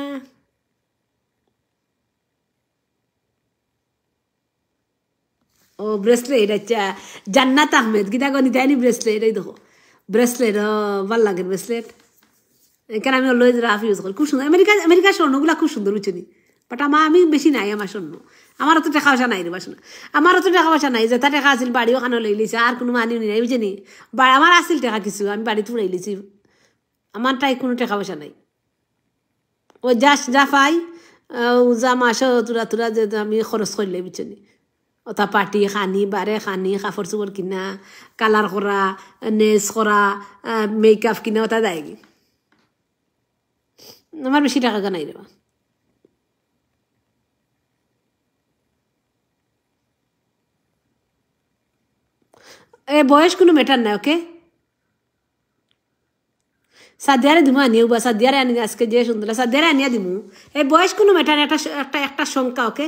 ও ব্রেসলেট, আচ্ছা, জান্নাত আহমেদ গীতা গণিতায়নি ব্রেসলেট, এই দেখো ব্রেসলেট, ভাল লাগে ব্রেসলেট। কেন আমি অলওয়েজ রাফ ইউজ করি, খুব সুন্দর। আমেরিকার স্বর্ণগুলা খুব সুন্দর, বুঝছি। বাট আমি বেশি নাই আমার স্বর্ণ, আমার অত টাকা পয়সা নাই রে বাসনা, আমার অত টাকা পয়সা নাই। যেটা টাকা আছিল বাড়ি ওখানে লই লিছে, আর কোনো মানি নাই, বুঝছি। আমার আসিল টাকা কিছু, আমি বাড়িতে উড়াই লিছি, আমার তাই কোনো টাকা পয়সা নাই। ওই যা পাই যা মাসে তুরা যে আমি খরচ করলে, বুঝছি। অথা পাটি খানি, বারে খানি, কাপড় চোপড় কিনা, কালার করা, নেস করা, মেকআপ কিনা, ওটা দেয় কি আমার বেশি টাকা নাই রে। এ বয়স কোনো ম্যাটার নাই। ওকে, সাদিয়ারে দিমু আনিও বা সাদিয়ারে আনি, আজকে যে সুন্দর সাদিয়ারে আনিয়া দিমু। এই বয়স কোনো ম্যাটার, একটা সংখ্যা। ওকে,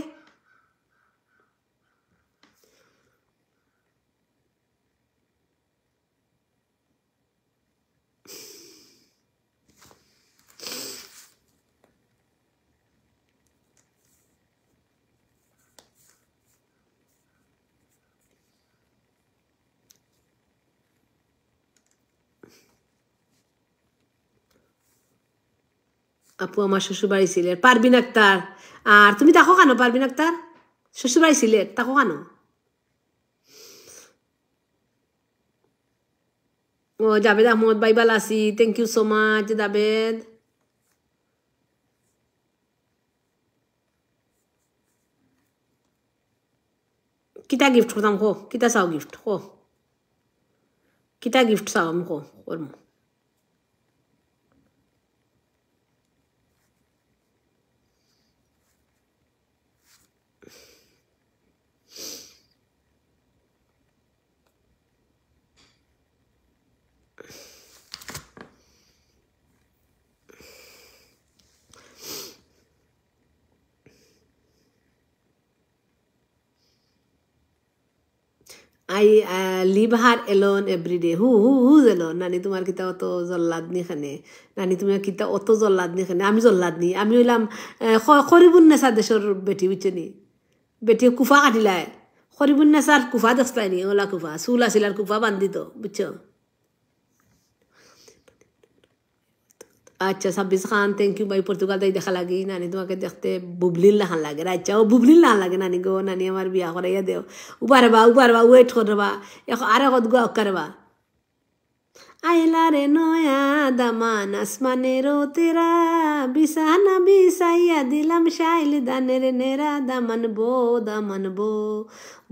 আপু আমার শ্বশুরবাড়ি সিলেট, পারবিন আক্তার। আর তুমি তাকো কেন পারবিন আক্তার? শ্বশুরবাড়ি সিলেট, তাকো কেন? ও জাভেদ আহমদ, বাই ভালো আছি, thank you so much Javed. কিতা গিফট করতাম হো, কিতা চাও গিফট হো, কিতা গিফট চাও আমি হো করম। I leave her alone every day. Who's alone? নানি তোমার কিতা অত জল্লাদ নি খানে নানি তুমি কিতা অত জল্লাদ নি খানে আমি জল্লাদ নি আমি হইলাম খরিবুন্নেসা দেশের বেটি বুঝছনি বেটি কুফা কাটিলায় খরিবুন্নেসার কুফা দেখতাইনি ওলা কুফা চুল আছিল আর কুফা বান্ধিত বুঝছো আচ্ছা সাব্বিস খান থ্যাংক ইউ ভাই পর্তুগাল তাই দেখা লাগি নানি তোমাকে দেখতে বুবলির লাহান লাগে আচ্ছা ও বুবলির লাহান লাগে নানি গো নানি আমার বিয়া করাইয়া দেও উবারবা ওয়েট করবা এখন আরে কত গো করবা আইলা রে নয়া দামান আসমানেরও তেরা বিছানা বিছাইয়া দিলাম শাইল দানের নেরা দামান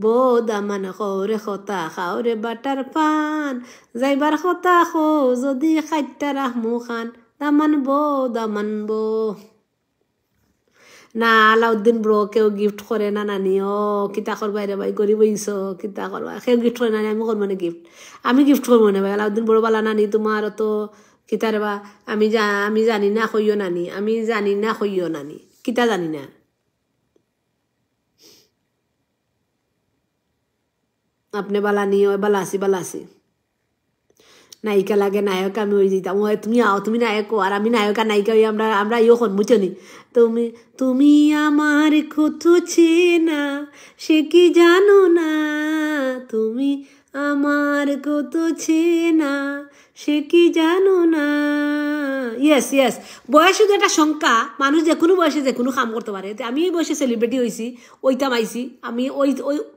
বো দামান খৌরে খতা খাওরে বাটার পান যাইবার খতা খো যদি খাইটা রাহমু খান দামান বো না আলাউদ্দিন ব্রো কেউ গিফট করে না নানি ও কিতা করবা রে ভাই গরিব হইছ কিতা করবা কেউ গিফট করে নানি আমি করবো না গিফট আমি গিফট করবো না ভাই আলাউদ্দিন ব্রো বালা নানি তোমার তো কিতা রে বা আমি জানি না কইও নানি আমি জানি না কইও নানি কিতা জানি না আপনি বালা নিও বালাসি নায়িকা লাগে নায়ক আমি হয়ে যেতাম ও তুমি নায়ক আর আমি নায়ক আর নায়িকা হয়ে আমরা ইয়ে হন বুঝনি তুমি আমার কত চেনা সে কি জানো না তুমি আমার কত চেনা সে কি জানো না ইয়েস বয়স শুধু একটা সংখ্যা মানুষ যে কোনো বয়সে যে কোনো কাম করতে পারে আমি এই বয়সে সেলিব্রিটি হয়েছি ওইটাম আইছি আমি ওই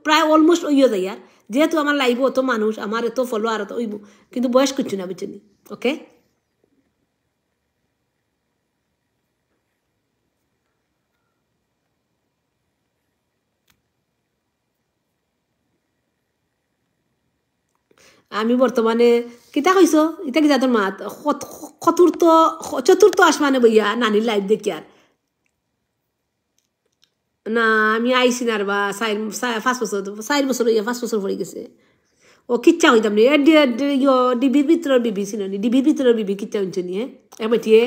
প্রায় অলমোস্ট ওইও যাই আর যেহেতু আমার লাইভ অত মানুষ আমার এত ফলোয়ার অত ওইব কিন্তু বয়স করছি না বুঝছেন ওকে আমি বর্তমানে কিতা কইস ইটা কি তোর মাত চতুর্থ আসমানে বইয়া নানির লাইভ দেখি আর না আমি আইসি না বা 5 বছর পড়ে গেছে ও কিচ্ছা হইতাম নি ডিবির ভিতরের বিবি ছিল নি ডিবির ভিতরের বিবি কিচ্ছা হইছে নি এক বেটিয়ে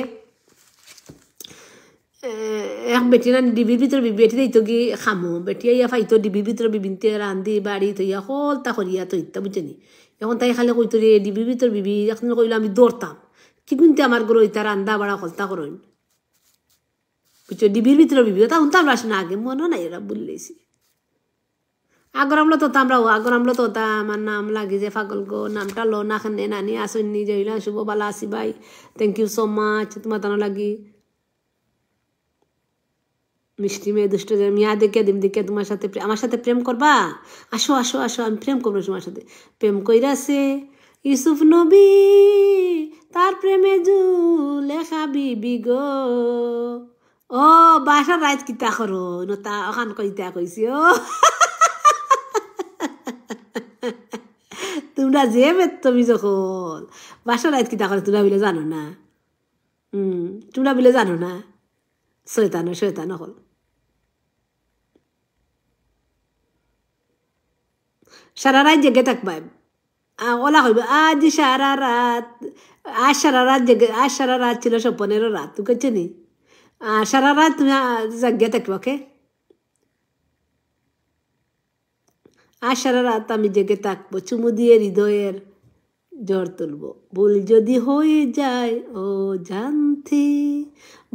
এক বেটি না ডিবির ভিতরে বিবি এটি দিত কি খামো বেটিয়া ইয়া ফাইতো ডিবির ভিতরে বিবিনতে রান্ধি বাড়ি তৈয়া হলতা করিয়া তৈতা বুঝছেনি এখন তাই খালি কইতো রে ডিবির ভিতর বিবি এখন কইলে আমি দৌড়তাম কি কিন্তু আমার গরু ইতা রান্ধা বাড়া হলতা করইন বুঝছো ডিবির ভিতরে বিবি তা হুনতাম রাস না আগে মনে নাই এরা বললেছি আগর আমলো তো আমার নাম লাগে যে পাগল গো নামটা লো না খানে নানি আসেননি জয়লা শুভ বালা আসি ভাই থ্যাংক ইউ সো মাচ তোমার তানো লাগি মিষ্টি মেয়ে দুষ্ট মিয়া দেখে দিম দেখে তোমার সাথে আমার সাথে প্রেম করবা আসো আমি প্রেম করবো তোমার সাথে প্রেম কইরাছে ইউসুফ নবী তার প্রেমে লেখা বিবি গো ও বাসার রাত কিতা করো নতা ওখান কইতা কইছি ও তোমরা যে তুমি যখন বাসার রাত কিতা করো তোমরা বিলে জানো না তোমরা বিলে জানো না শয়তান হল সারা রাত জেগে থাকবা ওলা কইব আজ সারা রাত ছিল স্বপ্নেরও রাত তুই কেছে নি সারা রাত তুমি জাগিয়ে থাকবা ওকে আর সারা রাত আমি জেগে থাকবো চুমু দিয়ে হৃদয়ের জ্বর তুলবো ভুল যদি হয়ে যায় ও জানতে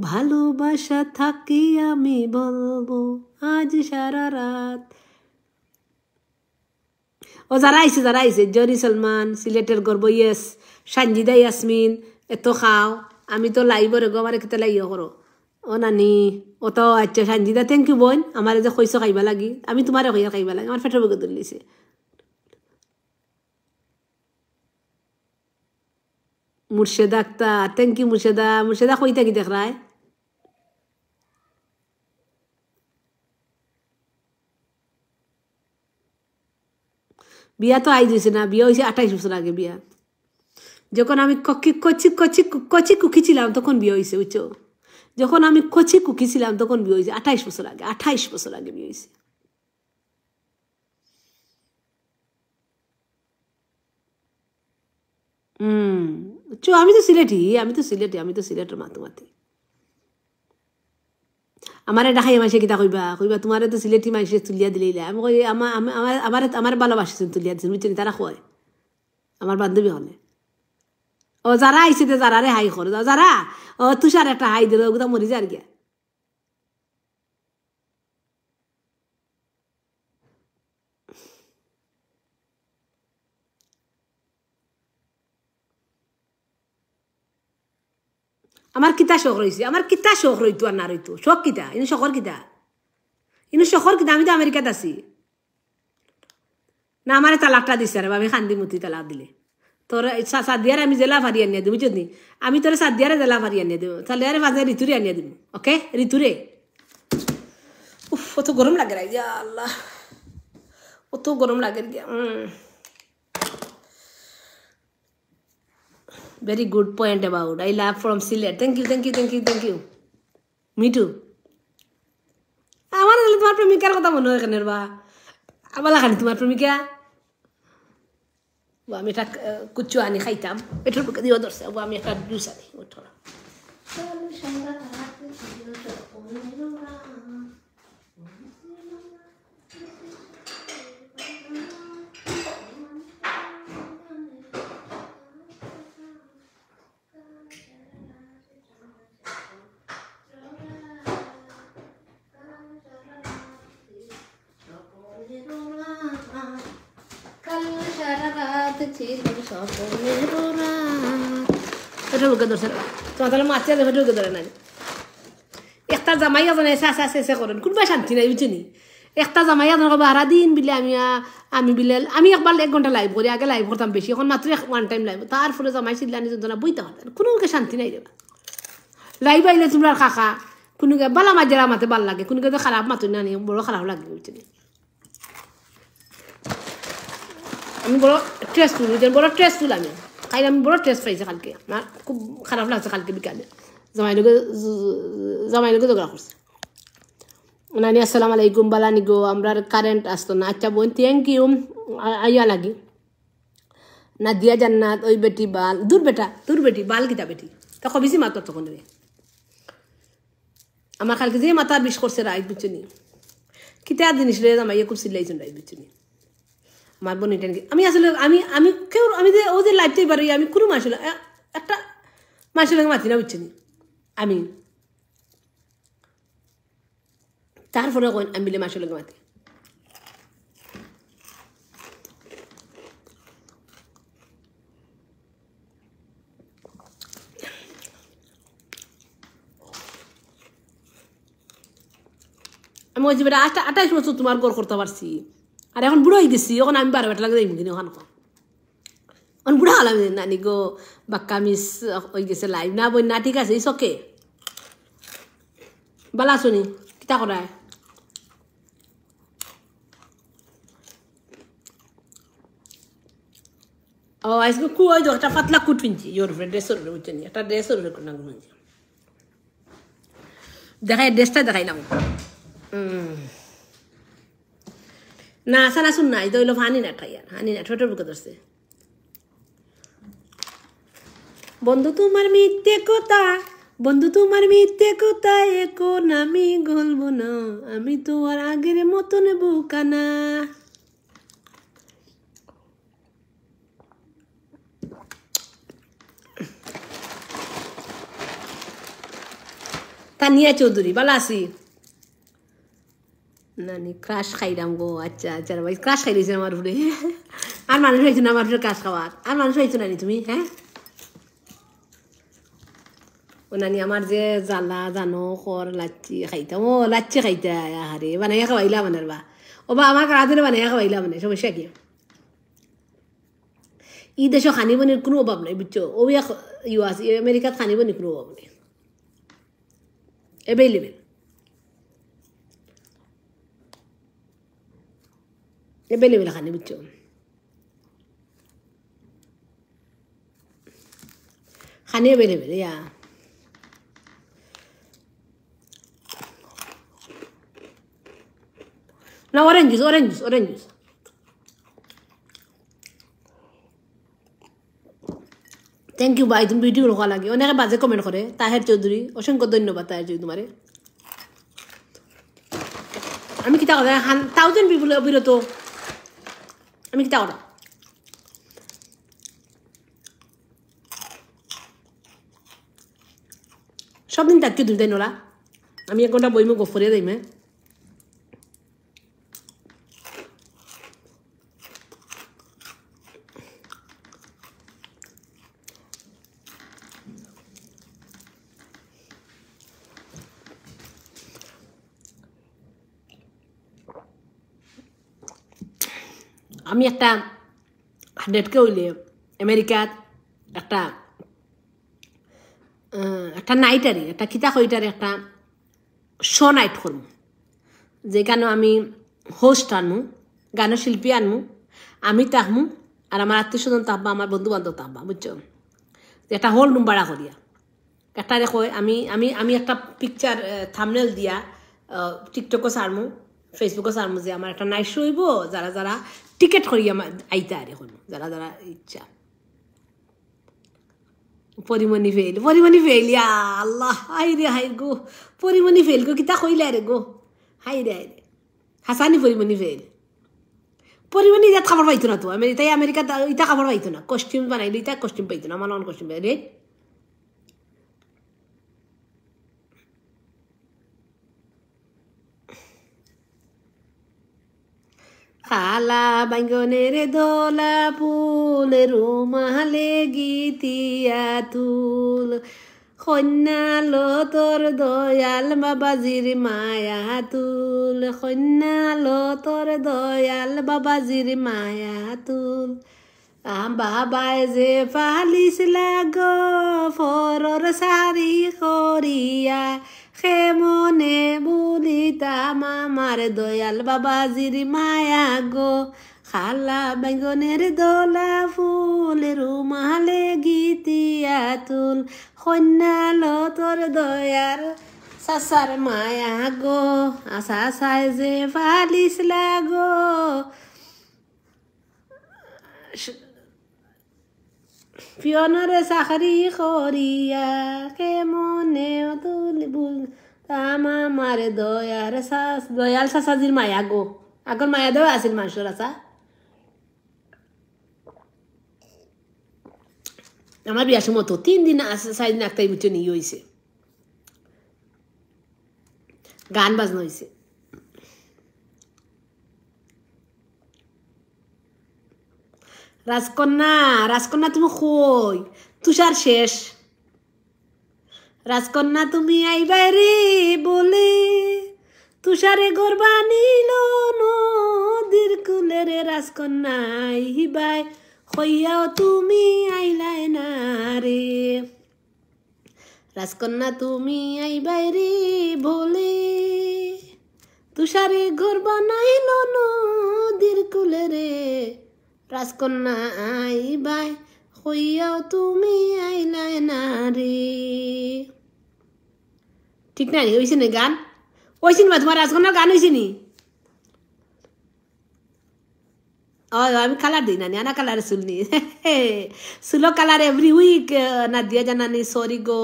ভালোবাসা থাকি আমি বলবো আজ সারা রাত ও যারা আইছে জরি সলমান সিলেটের গর্ব ইয়েস সানজিদা ইয়াসমিন এত খাও আমি তো লাইবরে গো আমার কেতে লাইও করো ও নানি ও তো আচ্ছা সানজিদা থ্যাংক ইউ বোন আমার যে কইছো খাইবা লাগি আমি তোমারে কইয়া খাইবা লাগি আমার পেটের বুকে তুলিছে মুর্শেদা আক্তার থ্যাংক ইউ মুর্শেদা কইতা কি দেখ রায় বিয়া তো আই দিয়েছে না বিয়া হয়েছে 28 বছর আগে বিয়া যখন আমি কচি কুকি ছিলাম তখন বিয়ে হয়েছে বুঝছো যখন আমি কচি কুকি ছিলাম তখন বিয়ে হয়েছে 28 বছর আগে বিয়ে হয়েছে আমি তো সিলেটের মাতুমাতি আমার এটা খাই মাসে কিতা কইবা কইবা তোমার তো সিলেটি মাসে তুলিয়া দিলে আমি কই আমার ভালোবাসছেন তুলিয়া দিচ্ছেন বুঝছেন তারা কয় আমার বান্ধবী হলে ও যারা আইসে যারা রে হাই করে যারা ও তুষার একটা হাই দিল ওগুলো মরি যার গিয়া আমার কিতা শখ রয়েছে আমার কিতা শখ রইতো আর না রইতো শখ কিতা ইনু শখর কিতা আমি তো আমেরিকাতে আছি না আমার তালাকটা দিছে রে আমি খান্দি মুতি তালাক দিলে তোর সাদিয়ারে আমি জেলা ফারি আনিয়া দিব বুঝলি আমি তোর সাদিয়ারে জেলা ফারি আনিয়া দেবো তাহলে আরে মাঝে ঋতুরে আনিয়া দিব ওকে ঋতুরে উফ অত গরম লাগে রে আল্লাহ অত গরম লাগে গিয়া Very good point about. I love from Sylhet. Thank you. Me too. আমার তোমার প্রেমিকার কথা মনে হয় কেন বা আবার লাগানি তোমার প্রেমিকা আমি একটা কুচু আনি খাইতাম পেট্রোল পকে দিয়ে ধরছে আমি একটা জুস আনি ওঠা একটা জামাই আছে করেন কোনবা শান্তি নাই বুঝছি একটা জামাই বাহারা দিন বিলে আমি বিলে আমি একবার 1 ঘন্টা লাইভ করি আগে লাইভ করতাম বেশি এখন মাত্র 1 টাইম লাইভ তারপরে জামাই চিল্লানি যন্ত্রণা বইতে পারতেন কোনো শান্তি নাই দেবা লাইভ আইলে তোমরা কাকা কোনো বালা মাঝেরা মাতে ভাল লাগে কোনো তো খারাপ মাতো না বড় খারাপ লাগে বুঝছি আমি বড় স্ট্রেসফুল আমি খাইলে আমি বড় স্ট্রেস পাইছি কালকে আমার খুব খারাপ লাগছে কালকে বিকালে জামাই লোকে ঝগড়া করছে নানি আসসালামু আলাইকুম বালানি গো আমরা কারেন্ট আসতো না আচ্ছা বোন থ্যাংক ইউ আইয়া লাগি নাদিয়া জান্নাত ওই বেটি বাল দূর বেটি বাল কিতা বেটি তা কবিসি মাত তখন রে আমার কালকে যে মাথার বিষ করছে রাইট বুঝছি কিতা জিনিস রে জামাই খুব সিলাইছেন রাইট বুঝছি আমার বোন এটা আমি আসলে আমি কেউ আমি যে ও যে লাইফটাই পারি আমি কোনো মাসলে একটা মাসের লাগে মাতি না বুঝছি আমি তারপরে আমি বিলে মাসের লাগে মাতি আমি ওই যে 28 বছর তোমার গড় করতে পারছি আর এখন বুড়ো হয়ে গেছি এখন আমি 12 বেটা লাগে যাই কিনে ওখানে এখন বুড়া হলাম নানি গো বাক্কা মিস হয়ে গেছে লাইভ না বই না ঠিক আছে ইসকে বালা শুনি কিতা করায় ও আজকে কু ওই একটা পাতলা কুট পিনছি ইয়োর ড্রেসের বুঝছেন একটা ড্রেসের দেখাই ড্রেসটা দেখাইলাম না সানা শুন নাই তো হইলো হানি নাট খাইয়া হানি নাট ছোটোর বুকে ধরছে বন্ধু তোমার মিথ্যে কথা এখন আমি গলবো না আমি তো আর আগের মতন বুকানা তানিয়া চৌধুরী বালা আছি নানি ক্রাশ খাইলাম গো আচ্ছা ভাই ক্রাশ খাই দিয়েছেন আমার উপরে আর মানুষ হয়েছে না আমার উপরে ক্রাশ খাওয়ার আর মানুষ হয়েছো নানি তুমি হ্যাঁ ও নানি আমার যে জ্বালা জানো কর লাচ্ছি খাইতাম ও লাচ্ছি খাইতে হারে বানাইয়া খাওয়াইলা মানে বা ও বা আমার কারাদিনে বানাইয়া খাওয়াইলা মানে সমস্যা কি ই দেশে খানি বনির কোনো অভাব নাই বুঝছো ও ইউএস আমেরিকাত খানি বনির কোনো অভাব নেই এভেলেবেল খানি বুঝছো খানি এভেলেবেল ইয়া না অরেঞ্জ জুস থ্যাংক ইউ ভাই তুমি ভিডিও রোকা লাগে অনেকে বাজে কমেন্ট করে তাহের চৌধুরী অসংখ্য ধন্যবাদ তাহের চৌধুরী তোমারে আমি কিতা কথা 1000 পিপল অবিরত আমি কিতা কথা সব দিন থাকতে দুই দিন ওরা আমি 1 ঘন্টা বইমু গফরে যাইমে আমি একটা 100K হইলে আমেরিকাত একটা নাইটারি একটা কিতা কইটারে একটা শো নাইট করবো যেখানে আমি হোস্ট আনমু গানের শিল্পী আনমু আমি তাহমু আর আমার আত্মীয় স্বজন তাহবা আমার বন্ধু বান্ধব তাহবা বুঝছো একটা হোল রুম ভাড়া করিয়া একটা রে কই আমি আমি আমি একটা পিকচার থাম্বনেল দিয়া টিকটকও সারমু ফেসবুকও সারমু যে আমার একটা নাইট শো হইব যারা যারা টিকেট করিয়া আইতা আরে হইব যারা যারা ইচ্ছা পরিমণি ফেল ইয়া আল্লাহ হাই গো পরিমণি ফেল গো কিতা কইলা রে গো হাই রে হাসানি পরিমণি ফেল পরিমণি ইটা খাবার পাইতো না তো আমি তাই আমেরিকা ইটা খাবার পাইতো না কস্টিউম বানাইলে ইটা কস্টিউম পাইতো না আমার অন কস্টিউম পাই রে খালা বাঙ্গনের দোলা ফুল রুমালে গীতিয়া তুল কন্যা লো তোর দয়াল বাবাজির মায়া তুল কন্যা লো তোর দয়াল বাবাজির মায়া তুল বাবাই যে পালিস লাগো ফরর সারি করিয়া সে মনে বলিতাম আমার দয়াল বাবাজির মায়া গো খালা বেঙ্গনের দোলা ফুল রুমালে গীতিয়া তুল কন্যা লো তোর দয়ার সাসার মায়া গো আশা সাই যে পালিস লাগো পিয়নরে চাকরি করিয়া কে মনে তুলি বুল তামা মারে দয়ার দয়াল চাচাজির মায়া গো আগর মায়া দেওয়া আছিল মানুষের আশা আমার বিয়ার সময় তো 3 দিন 4 দিন একটাই বুঝছো নিয়ে হয়েছে গান বাজনা হয়েছে রাজকন্যা তুমি কই তুষার শেষ রাজকন্যা তুমি আইবাই রে বলে তুষারে গর্বা নিল নদীর কুলে রে রাজকন্যা আইবাই হইয়াও তুমি আইলাই না রে রাজকন্যা তুমি আইবাই রে বলে তুষারে গর্বা নাইল নদীর কুলে রে রাজকন্যা আইবাই হইয়াও তুমি আইলাই না রে ঠিক না হয়েছে নি গান হয়েছে নি তোমার রাজকন্যার গান হয়েছে নি আমি কালার দিই না আনা কালার শুননি সুলো কালার এভরি উইক না দিয়া জানানি সরি গো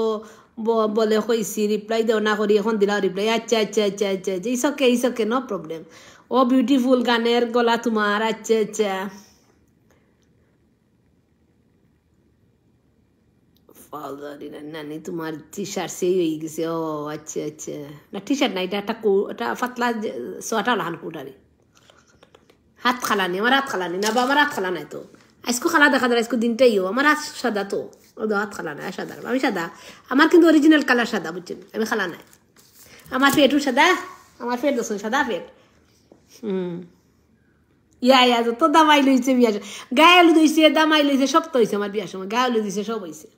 বলে কইছি রিপ্লাই দেও না করি এখন দিলাও রিপ্লাই আচ্ছা আচ্ছা আচ্ছা আচ্ছা আচ্ছা ইসকে নো প্রবলেম ও বিউটিফুল গানের গলা তোমার আচ্ছা আচ্ছা নানি তোমার টি শার্ট সেই হয়ে গেছে ও আচ্ছা আচ্ছা না টি শার্ট না এটা একটা পাতলা সোয়াটার লাহান কুটারি হাত খালানি আমার হাত খালানি না বা আমার হাত খালা নাই তো আজকে খালা দেখা যায় আজকে দিনটাই আমার হাত সাদা তো ও হাত খালা নাই সাদা আমি সাদা আমার কিন্তু অরিজিনাল কালার সাদা বুঝছেন আমি খালা নাই আমার পেটও সাদা আমার পেট দোষ সাদা পেট ইয়া তো দামাই লইছে বিয়ার গায়ে আলু দিয়েছে দামাই লইছে সব তো হয়েছে আমার বিয়ার সময় গায়ে আলু দিয়েছে সব হয়েছে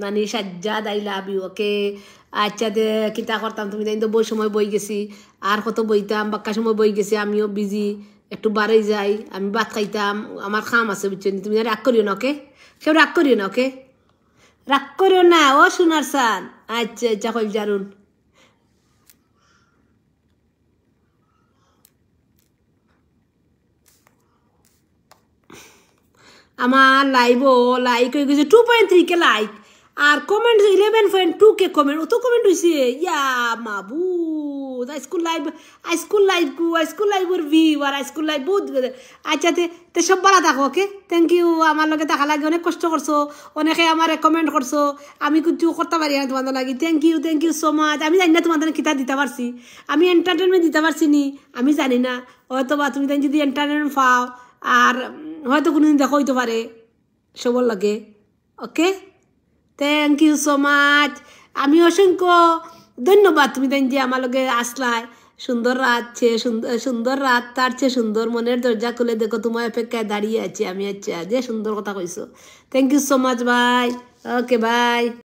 নানি Sajjad I love you okay আচ্ছা দে কিতা করতাম তুমি তো বই সময় বই গেছি আর কত বইতাম বাক্কা সময় বই গেছি আমিও বিজি একটু বাড়াই যাই আমি ভাত খাইতাম আমার খাম আছে বুঝছেন তুমি রাগ করিও না ওকে কেউ রাগ করিও না ওকে রাগ করিও না ও সোনার সান আচ্ছা আচ্ছা কই জারুন আমার লাইক হয়ে গেছে 2.3 কে লাইক আর কমেন্ট 11.2K কমেন্ট অত কমেন্ট হয়েছে ইয়া মাবুদ স্কুল লাইভের ভিউ আর স্কুল লাইভ বহুত আচ্ছা তে সব ভালো থাকো ওকে থ্যাংক ইউ আমার লগে থাকা লাগে অনেক কষ্ট করছো অনেকে আমার রেকমেন্ড করছো আমি কিছু করতে পারি না তোমাদের লাগে থ্যাংক ইউ সো মাচ আমি জানি না তোমাদের কিতা দিতে পারছি আমি এন্টারটেনমেন্ট দিতে পারছি নি আমি জানি না হয়তো বা তুমি যদি এন্টারটেনমেন্ট পাও আর হয়তো কোনোদিন দেখো হইতে পারে সবর লাগে okay thank you so much আমি অসংখ্য ধন্যবাদ তুমি তাই যে আমার লগে আসলাই সুন্দর রাত তার চেয়ে সুন্দর মনের দরজা খুলে দেখো তোমার অপেক্ষায় দাঁড়িয়ে আছি আমি আচ্ছা যে সুন্দর কথা কইছো thank you so much bye okay by